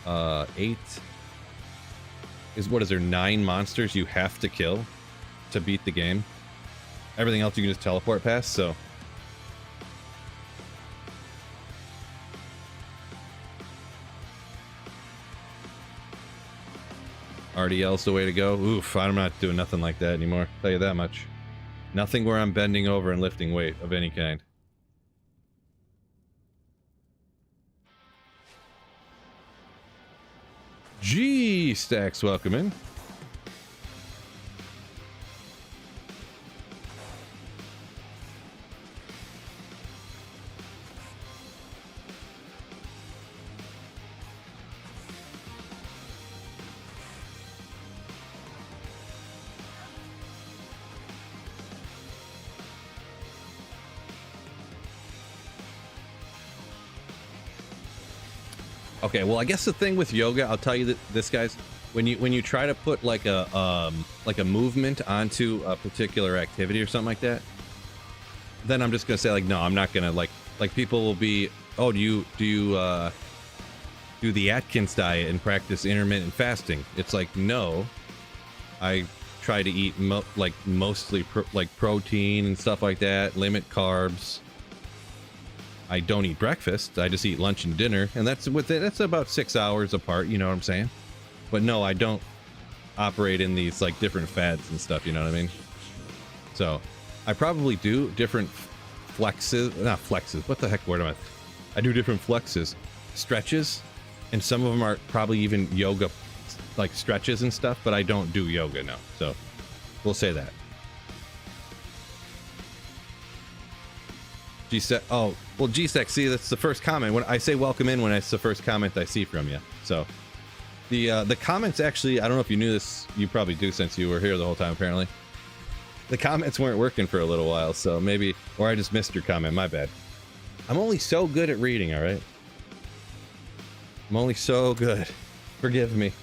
8 is, what is there, 9 monsters you have to kill to beat the game. Everything else you can just teleport past, so. RDL's the way to go. Oof, I'm not doing nothing like that anymore. Tell you that much. Nothing where I'm bending over and lifting weight of any kind. G Stacks, welcome in. Okay, well, I guess the thing with yoga, I'll tell you that this, guys, when you try to put like a movement onto a particular activity or something like that, then I'm just gonna say like, no, I'm not gonna like people will be, oh, do you do the Atkins diet and practice intermittent fasting? It's like, no, I try to eat mostly protein and stuff like that, limit carbs. I don't eat breakfast. I just eat lunch and dinner, and that's with it. That's about 6 hours apart. You know what I'm saying? But no, I don't operate in these like different fads and stuff. You know what I mean? So I probably do different flexes, not flexes. What the heck word am I? I do different flexes, stretches, and some of them are probably even yoga, like stretches and stuff. But I don't do yoga, no. So we'll say that. G-Sec, oh, well, G-Sec, see, that's the first comment. When I say welcome in, when it's the first comment I see from you. So, the comments actually, I don't know if you knew this, you probably do since you were here the whole time, apparently. The comments weren't working for a little while, so maybe, or I just missed your comment, my bad. I'm only so good at reading, alright? I'm only so good. Forgive me.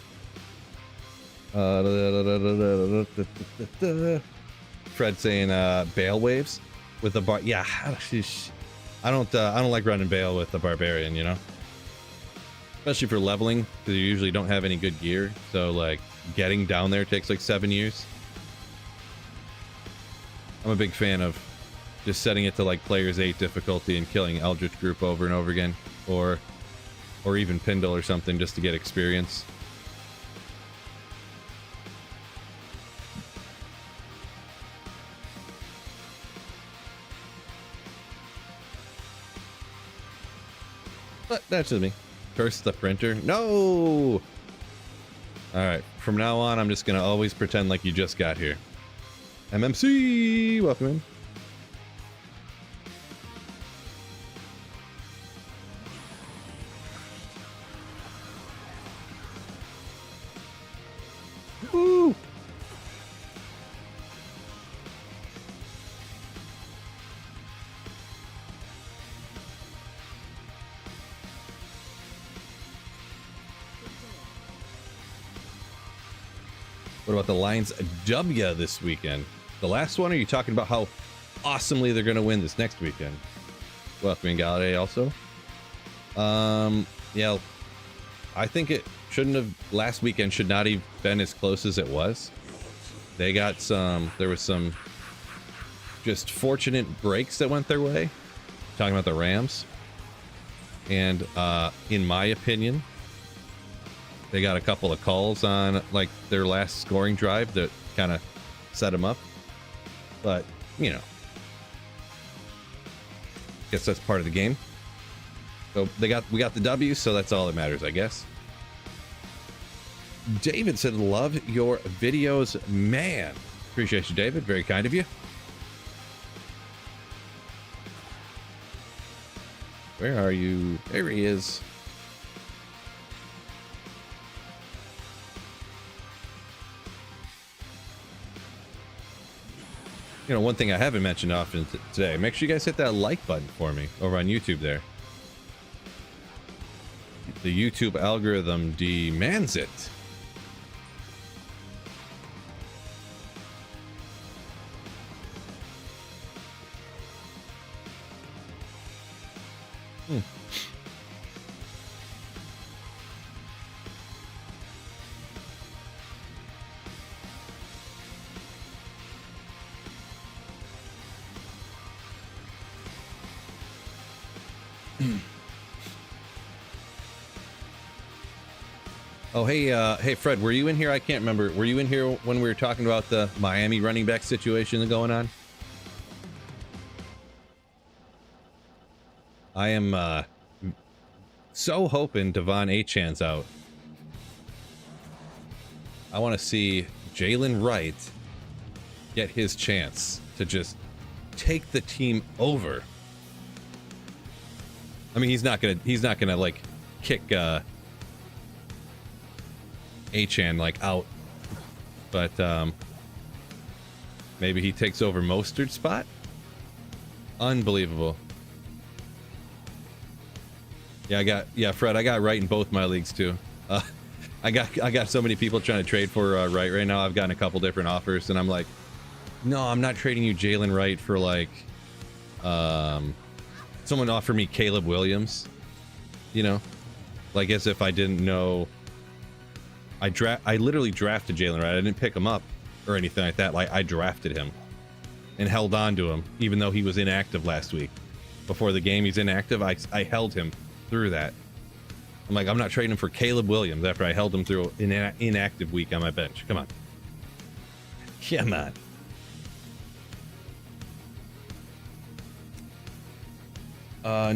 Fred saying, Bale waves? With the bar, yeah. I don't like running Bale with the barbarian, you know, especially for leveling because you usually don't have any good gear. So like getting down there takes like 7 years. I'm a big fan of just setting it to like players 8 difficulty and killing Eldritch group over and over again, or even Pindle or something just to get experience. But that's just me. Curse the printer. No! Alright, from now on, I'm just gonna always pretend like you just got here. MMC! Welcome in. Woo! What about the Lions W this weekend? The last one, or are you talking about how awesomely they're going to win this next weekend? Welcome in Galladay also. Yeah, I think it shouldn't have, last weekend should not have been as close as it was. They got there was some just fortunate breaks that went their way. Talking about the Rams. And in my opinion, they got a couple of calls on like their last scoring drive that kind of set them up. But, you know, guess that's part of the game. So we got the W, so that's all that matters, I guess. David said, love your videos, man. Appreciate you, David. Very kind of you. Where are you? There he is. You know, one thing I haven't mentioned often today, make sure you guys hit that like button for me over on YouTube there. The YouTube algorithm demands it. Oh, hey, Fred, were you in here? I can't remember. Were you in here when we were talking about the Miami running back situation going on? I am so hoping Devon Achan's out. I want to see Jalen Wright get his chance to just take the team over. I mean, he's not gonna like kick Achan like out, but maybe he takes over Mostert's spot. Unbelievable. Yeah, Fred, I got Wright in both my leagues too. I got so many people trying to trade for Wright right now. I've gotten a couple different offers, and I'm like, no, I'm not trading you Jalen Wright for like someone offered me Caleb Williams, you know, like as if I didn't know. I literally drafted Jalen Wright. I didn't pick him up or anything like that. Like, I drafted him and held on to him, even though he was inactive last week. Before the game, he's inactive. I held him through that. I'm like, I'm not trading him for Caleb Williams after I held him through an inactive week on my bench. Come on. Come on.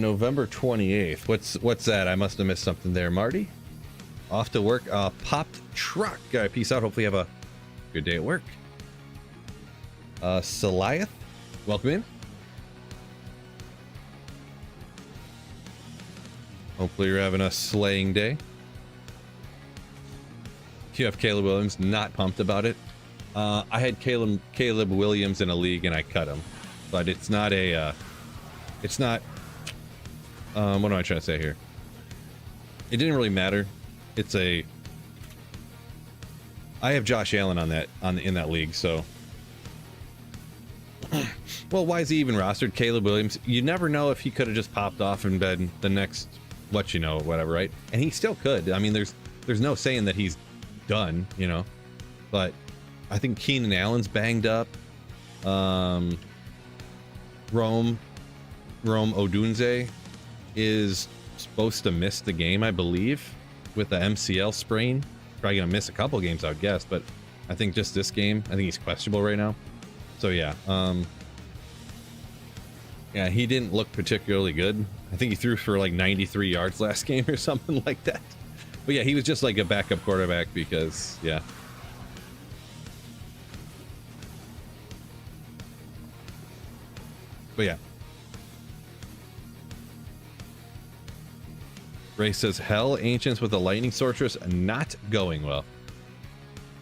November 28th. What's that? I must have missed something there, Marty. Off to work. Popped truck. Peace out. Hopefully you have a good day at work. Saliath, welcome in. Hopefully you're having a slaying day. You have Caleb Williams. Not pumped about it. I had Caleb Williams in a league and I cut him, but it's not a. It's not. What am I trying to say here? It didn't really matter. It's a. I have Josh Allen in that league, so. Well, why is he even rostered? Caleb Williams. You never know if he could have just popped off and been the next, whatever, right? And he still could. I mean, there's no saying that he's done, you know. But I think Keenan Allen's banged up. Rome Odunze is supposed to miss the game, I believe, with the MCL sprain. Probably gonna miss a couple games, I would guess, but I think just this game, I think he's questionable right now. So yeah, yeah, he didn't look particularly good. I think he threw for like 93 yards last game or something like that. But yeah, he was just like a backup quarterback because, yeah. But yeah. Ray says, Hell Ancients with a Lightning Sorceress not going well.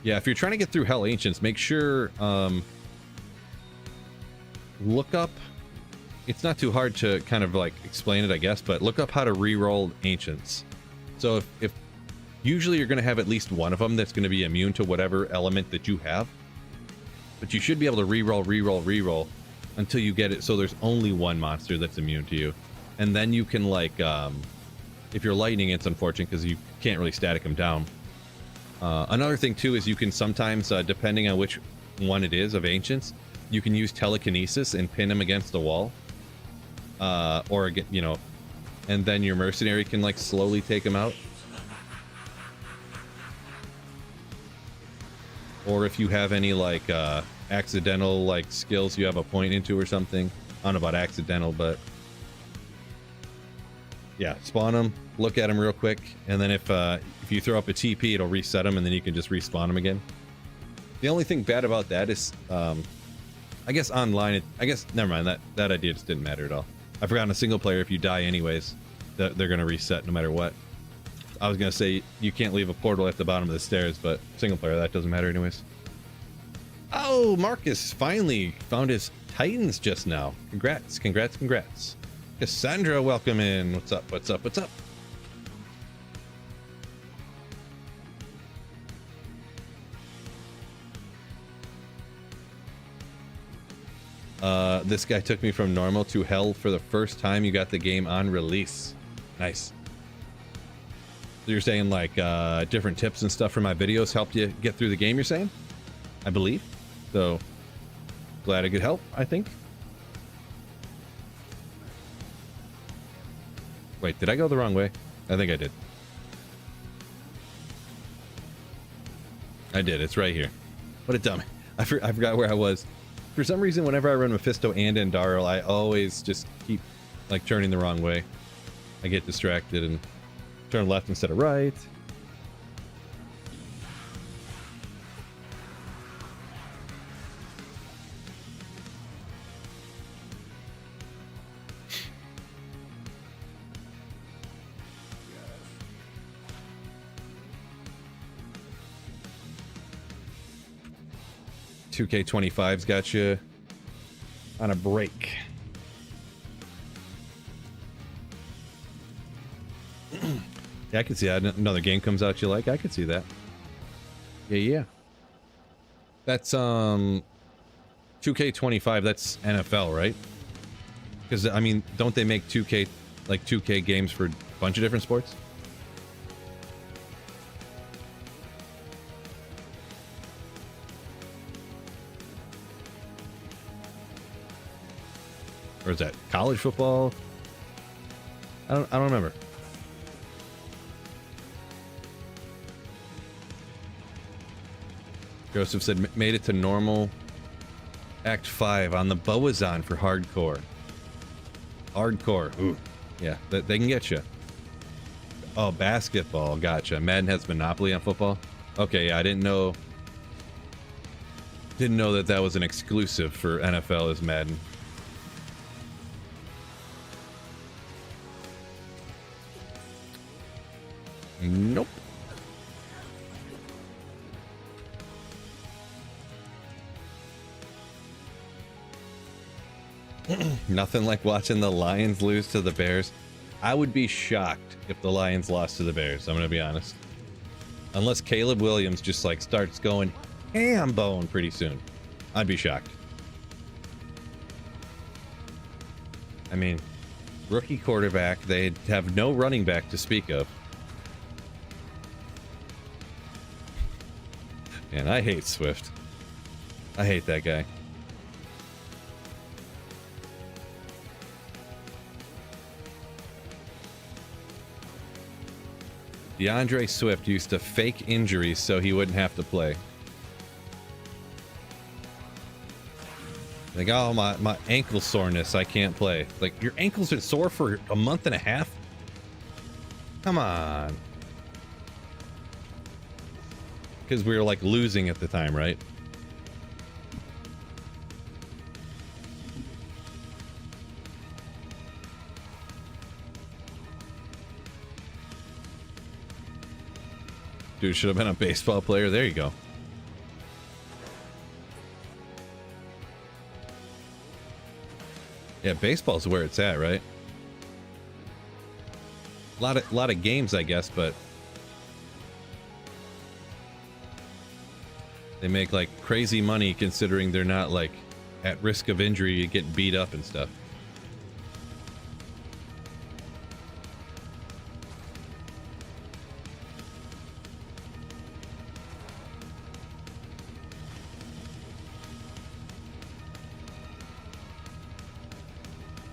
Yeah, if you're trying to get through Hell Ancients, make sure, look up, it's not too hard to kind of like explain it, I guess, but look up how to re-roll Ancients. So if usually you're going to have at least one of them that's going to be immune to whatever element that you have, but you should be able to re-roll until you get it so there's only one monster that's immune to you. And then you can like, if you're lightning, it's unfortunate because you can't really static them down. Another thing too is you can sometimes, depending on which one it is of Ancients, you can use telekinesis and pin them against the wall, or you know, and then your mercenary can like slowly take them out. or if you have any like accidental like skills you have a point into or something. I don't know about accidental, but yeah, spawn them, look at them real quick, and then if you throw up a TP, it'll reset them, and then you can just respawn them again. The only thing bad about that is, I guess online, I guess, never mind, that idea just didn't matter at all. I forgot in a single player, if you die anyways, they're going to reset no matter what. I was going to say, you can't leave a portal at the bottom of the stairs, but single player, that doesn't matter anyways. Oh, Marcus finally found his Titans just now. Congrats, congrats, congrats. Cassandra, welcome in. What's up, what's up, what's up? This guy took me from normal to hell for the first time you got the game on release. Nice. So you're saying like different tips and stuff from my videos helped you get through the game, you're saying? I believe. So glad I could help, I think. Wait, did I go the wrong way? I think I did. I did, it's right here. What a dummy. I forgot where I was. For some reason, whenever I run Mephisto and Endarl, I always just keep like turning the wrong way. I get distracted and turn left instead of right. $2K25's got you on a break. Yeah, I can see that. Another game comes out you like. I could see that. Yeah. That's 2K25. That's NFL, right? Because I mean, don't they make 2K games for a bunch of different sports? Or is that college football? I don't remember. Joseph said made it to normal Act 5 on the Boazon for hardcore. Hardcore. Ooh. Yeah, they can get you. Oh, basketball. Gotcha. Madden has Monopoly on football. Okay, yeah, I didn't know that was an exclusive for NFL as Madden. Nope. Nothing like watching the Lions lose to the Bears. I would be shocked if the Lions lost to the Bears, I'm gonna be honest. Unless Caleb Williams just like starts going ham bone pretty soon. I'd be shocked. I mean, rookie quarterback, they have no running back to speak of. Man, I hate Swift. I hate that guy. DeAndre Swift used to fake injuries so he wouldn't have to play. Like, oh, my ankle soreness, I can't play. Like, your ankle's been sore for a month and a half? Come on. Because we were like losing at the time, right? Dude, should have been a baseball player. There you go. Yeah, baseball's where it's at, right? A lot of games, I guess, but they make like crazy money considering they're not like at risk of injury, getting beat up and stuff.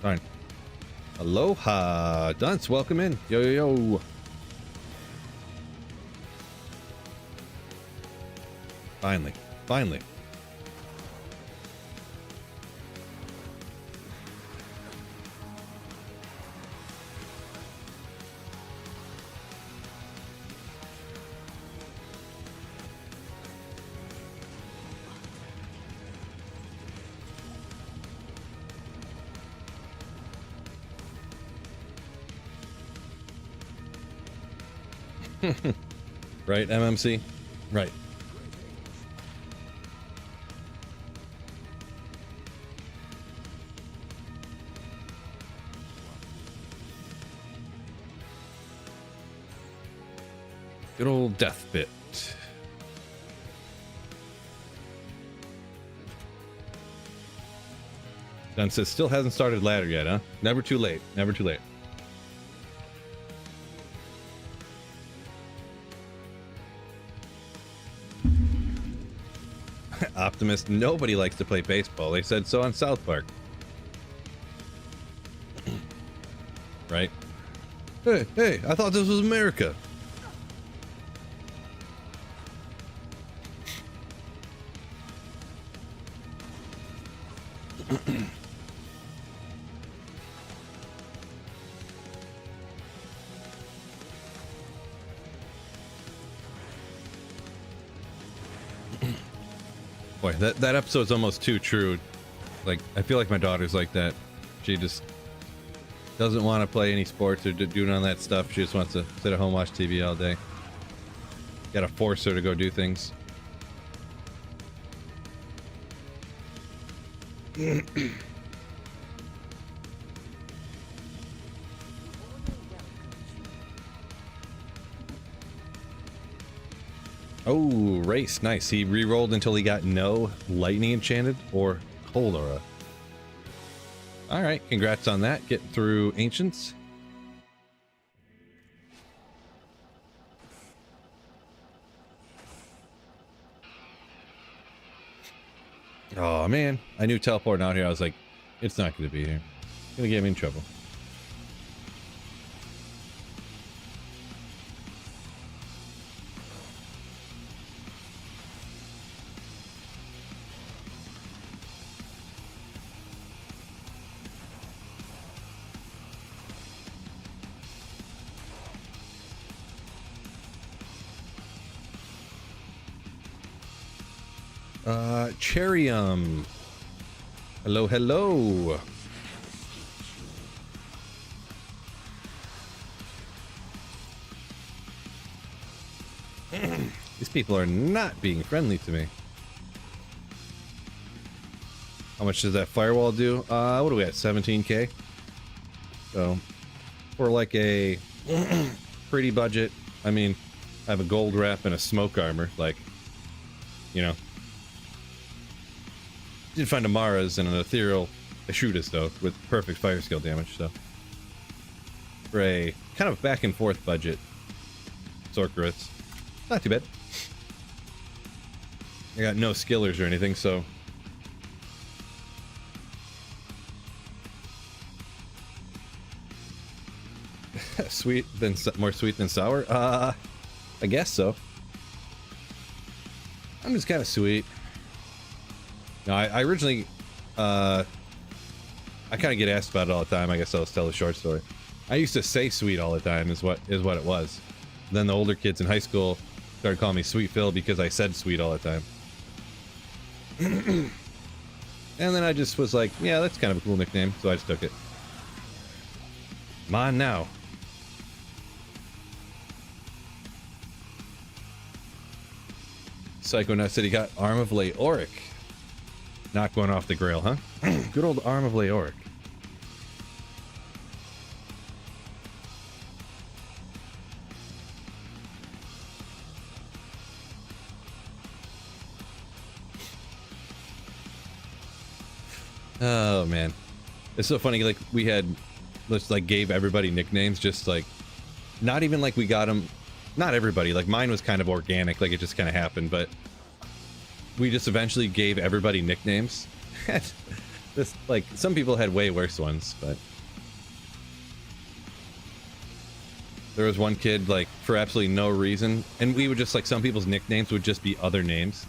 Fine. Aloha, Dunce, welcome in. Yo, yo, yo. Finally. Finally. Right, MMC? Right. Good old death bit. Dunn says still hasn't started ladder yet, huh? Never too late. Never too late. Optimist, nobody likes to play baseball. They said so on South Park. Right? Hey, I thought this was America. Boy, that episode's almost too true. Like, I feel like my daughter's like that. She just doesn't want to play any sports or do none of that stuff. She just wants to sit at home, watch TV all day. Gotta force her to go do things. Oh, race. Nice. He re-rolled until he got no lightning enchanted or cold aura. Alright, congrats on that. Getting through ancients. Oh man, I knew teleporting out here. I was like, it's not going to be here. It's going to get me in trouble. Cherium. Hello, hello. These people are not being friendly to me. How much does that firewall do? What are we at? 17k? So, for like a pretty budget, I mean, I have a gold wrap and a smoke armor, like, you know. Did find Amara's and an ethereal Ashudas though, with perfect fire skill damage, so. For a kind of back and forth budget, Sorceress, not too bad. I got no skillers or anything, so. Sweet than, more sweet than sour? I guess so. I'm just kind of sweet. No, I originally, I kind of get asked about it all the time. I guess I'll tell a short story. I used to say sweet all the time is what it was. Then the older kids in high school started calling me Sweet Phil because I said sweet all the time. And then I just was like, yeah, that's kind of a cool nickname, so I just took it. Mine now. Psychonaut said he got Arm of Leoric. Not going off the grail, huh? Good old Arm of Leoric. Oh man, it's so funny. Like we had, just like gave everybody nicknames, just like, not even like we got them. Not everybody. Like mine was kind of organic, like it just kind of happened, but we just eventually gave everybody nicknames. This, like, some people had way worse ones, but there was one kid, like, for absolutely no reason, and we would just, like, some people's nicknames would just be other names.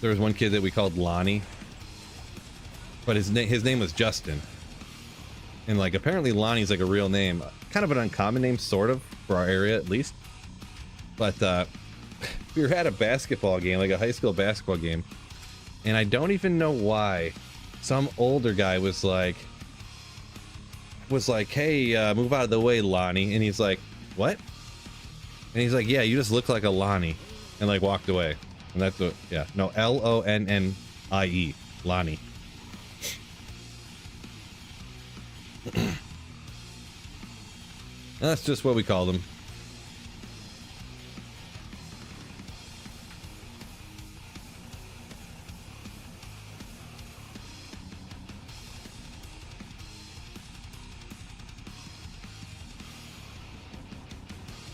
there was one kid that we called Lonnie, but his name was Justin. And like apparently Lonnie's like a real name, kind of an uncommon name, sort of, for our area at least. But we were at a basketball game, like a high school basketball game, and I don't even know why some older guy was like, hey, move out of the way, Lonnie. And he's like, what? And he's like, yeah, you just look like a Lonnie, and like walked away. And that's what, yeah, no, Lonnie, Lonnie. That's just what we called him.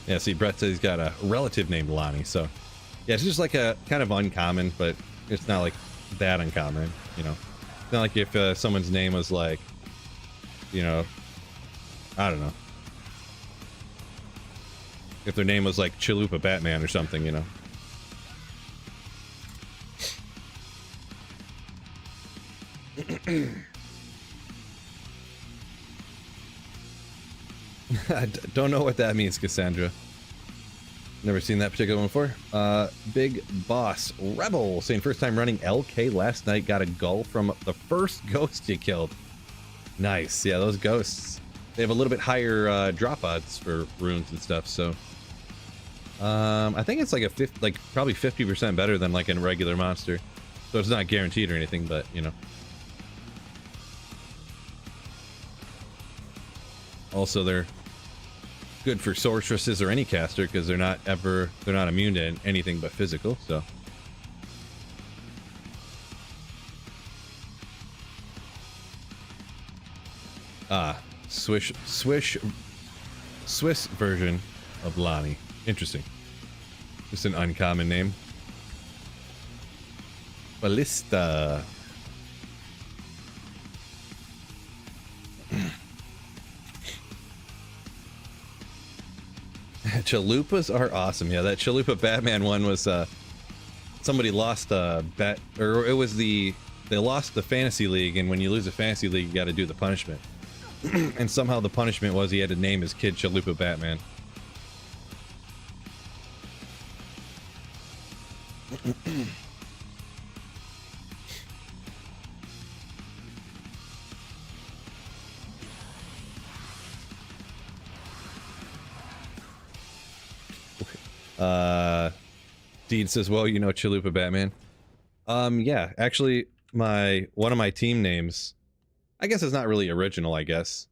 Yeah, see, Brett says he's got a relative named Lonnie, so yeah, it's just like a kind of uncommon, but it's not like that uncommon, you know. It's not like if someone's name was like, you know, I don't know, if their name was like Chalupa Batman or something, you know. I don't know what that means, Cassandra. Never seen that particular one before. Big Boss Rebel saying first time running LK last night, got a gull from the first ghost you killed. Nice. Yeah, those ghosts, they have a little bit higher drop odds for runes and stuff, so I think it's like probably 50% better than like a regular monster. So it's not guaranteed or anything, but you know. Also, they're good for sorceresses or any caster because they're not immune to anything but physical, so. Swiss version of Lonnie. Interesting. Just an uncommon name. Ballista. Chalupas are awesome. Yeah, that Chalupa Batman one was somebody lost a bet, or it was they lost the fantasy league, and when you lose a fantasy league you got to do the punishment. And somehow the punishment was he had to name his kid Chalupa Batman. Deed says, well, you know Chalupa Batman. Yeah, actually one of my team names, I guess it's not really original, I guess.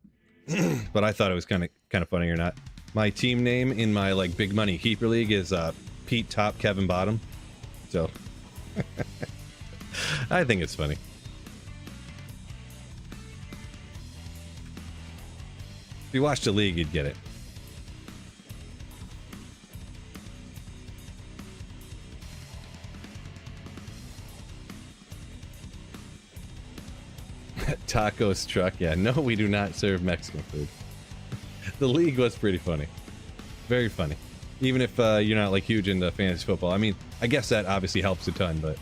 But I thought it was kind of funny or not. My team name in my like big money keeper league is Pete Top, Kevin Bottom. So I think it's funny. If you watched the league, you'd get it. Tacos truck. Yeah, no, we do not serve Mexican food. The league was pretty funny. Very funny. Even if you're not like huge into fantasy football. I mean, I guess that obviously helps a ton, but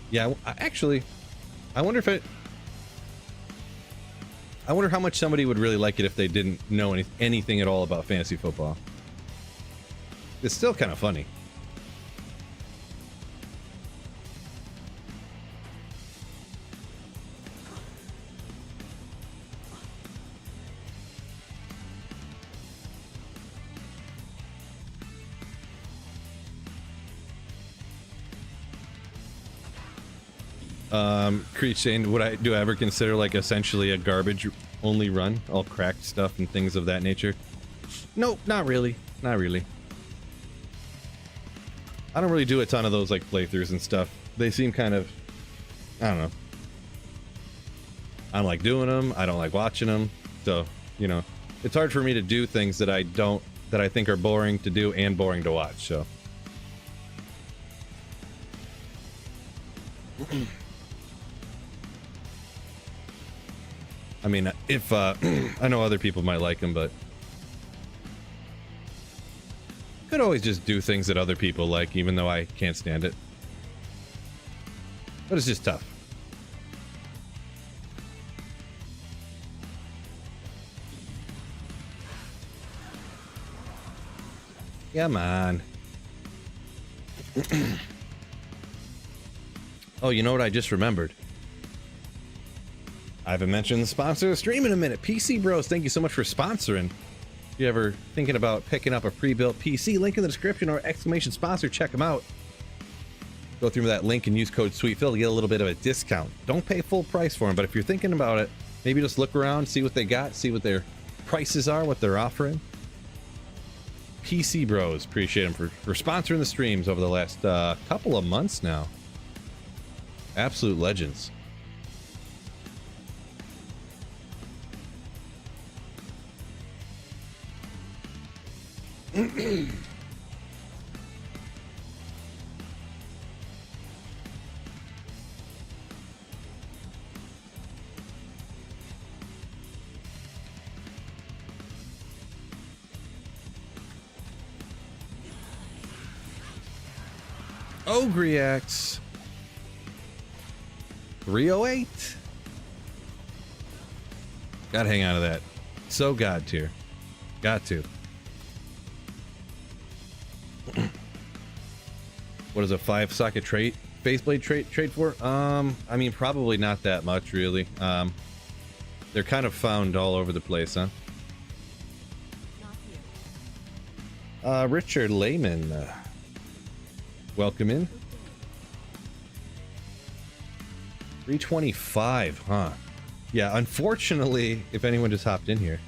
yeah, I wonder how much somebody would really like it if they didn't know anything at all about fantasy football. It's still kind of funny. Creech saying, do I ever consider like essentially a garbage only run, all cracked stuff and things of that nature? Nope, not really. Not really. I don't really do a ton of those like playthroughs and stuff. They seem kind of, I don't know. I don't like doing them. I don't like watching them. So, you know, it's hard for me to do things that I think are boring to do and boring to watch, so. I mean, if I know other people might like them, but Could always just do things that other people like, even though I can't stand it. But it's just tough. Come on. Oh, you know what I just remembered? I haven't mentioned the sponsor of the stream in a minute. PC Bros, thank you so much for sponsoring. If you're ever thinking about picking up a pre-built PC, link in the description or exclamation sponsor, check them out. Go through that link and use code SWEETPHIL to get a little bit of a discount. Don't pay full price for them, but if you're thinking about it, maybe just look around, see what they got, see what their prices are, what they're offering. PC Bros, appreciate them for sponsoring the streams over the last couple of months now. Absolute legends. Ogriax 308. Gotta hang on to that. So god tier. Got to. What is a 5-socket trait? Faceblade trade for? I mean, probably not that much, really. They're kind of found all over the place, huh? Richard Lehman. Welcome in. 325, huh? Yeah, unfortunately, if anyone just hopped in here.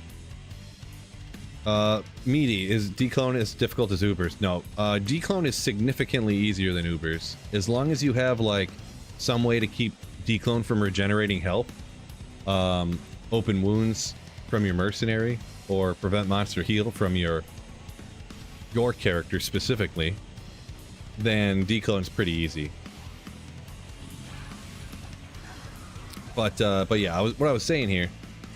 Meaty, is declone as difficult as Ubers? No, declone is significantly easier than Ubers. As long as you have, like, some way to keep declone from regenerating health, open wounds from your mercenary, or prevent monster heal from your character specifically, then declone's pretty easy. But yeah, what I was saying here,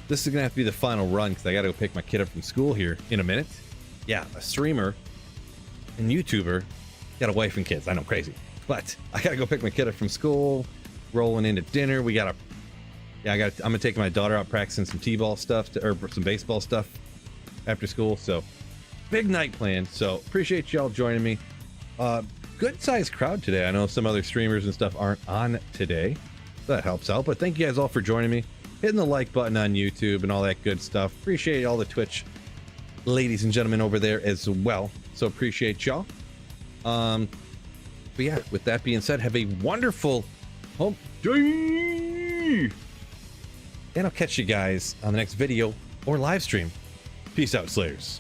this is gonna have to be the final run because I gotta go pick my kid up from school here in a minute. Yeah, a streamer and YouTuber, got a wife and kids. I know, crazy, but I gotta go pick my kid up from school, rolling into dinner. I'm gonna take my daughter out practicing some t-ball stuff or some baseball stuff after school. So big night planned. So appreciate y'all joining me. Good sized crowd today. I know some other streamers and stuff aren't on today. That helps out, but thank you guys all for joining me, hitting the like button on YouTube and all that good stuff. Appreciate all the Twitch ladies and gentlemen over there as well, so appreciate y'all. But yeah, with that being said, have a wonderful hump day, and I'll catch you guys on the next video or live stream. Peace out, Slayers.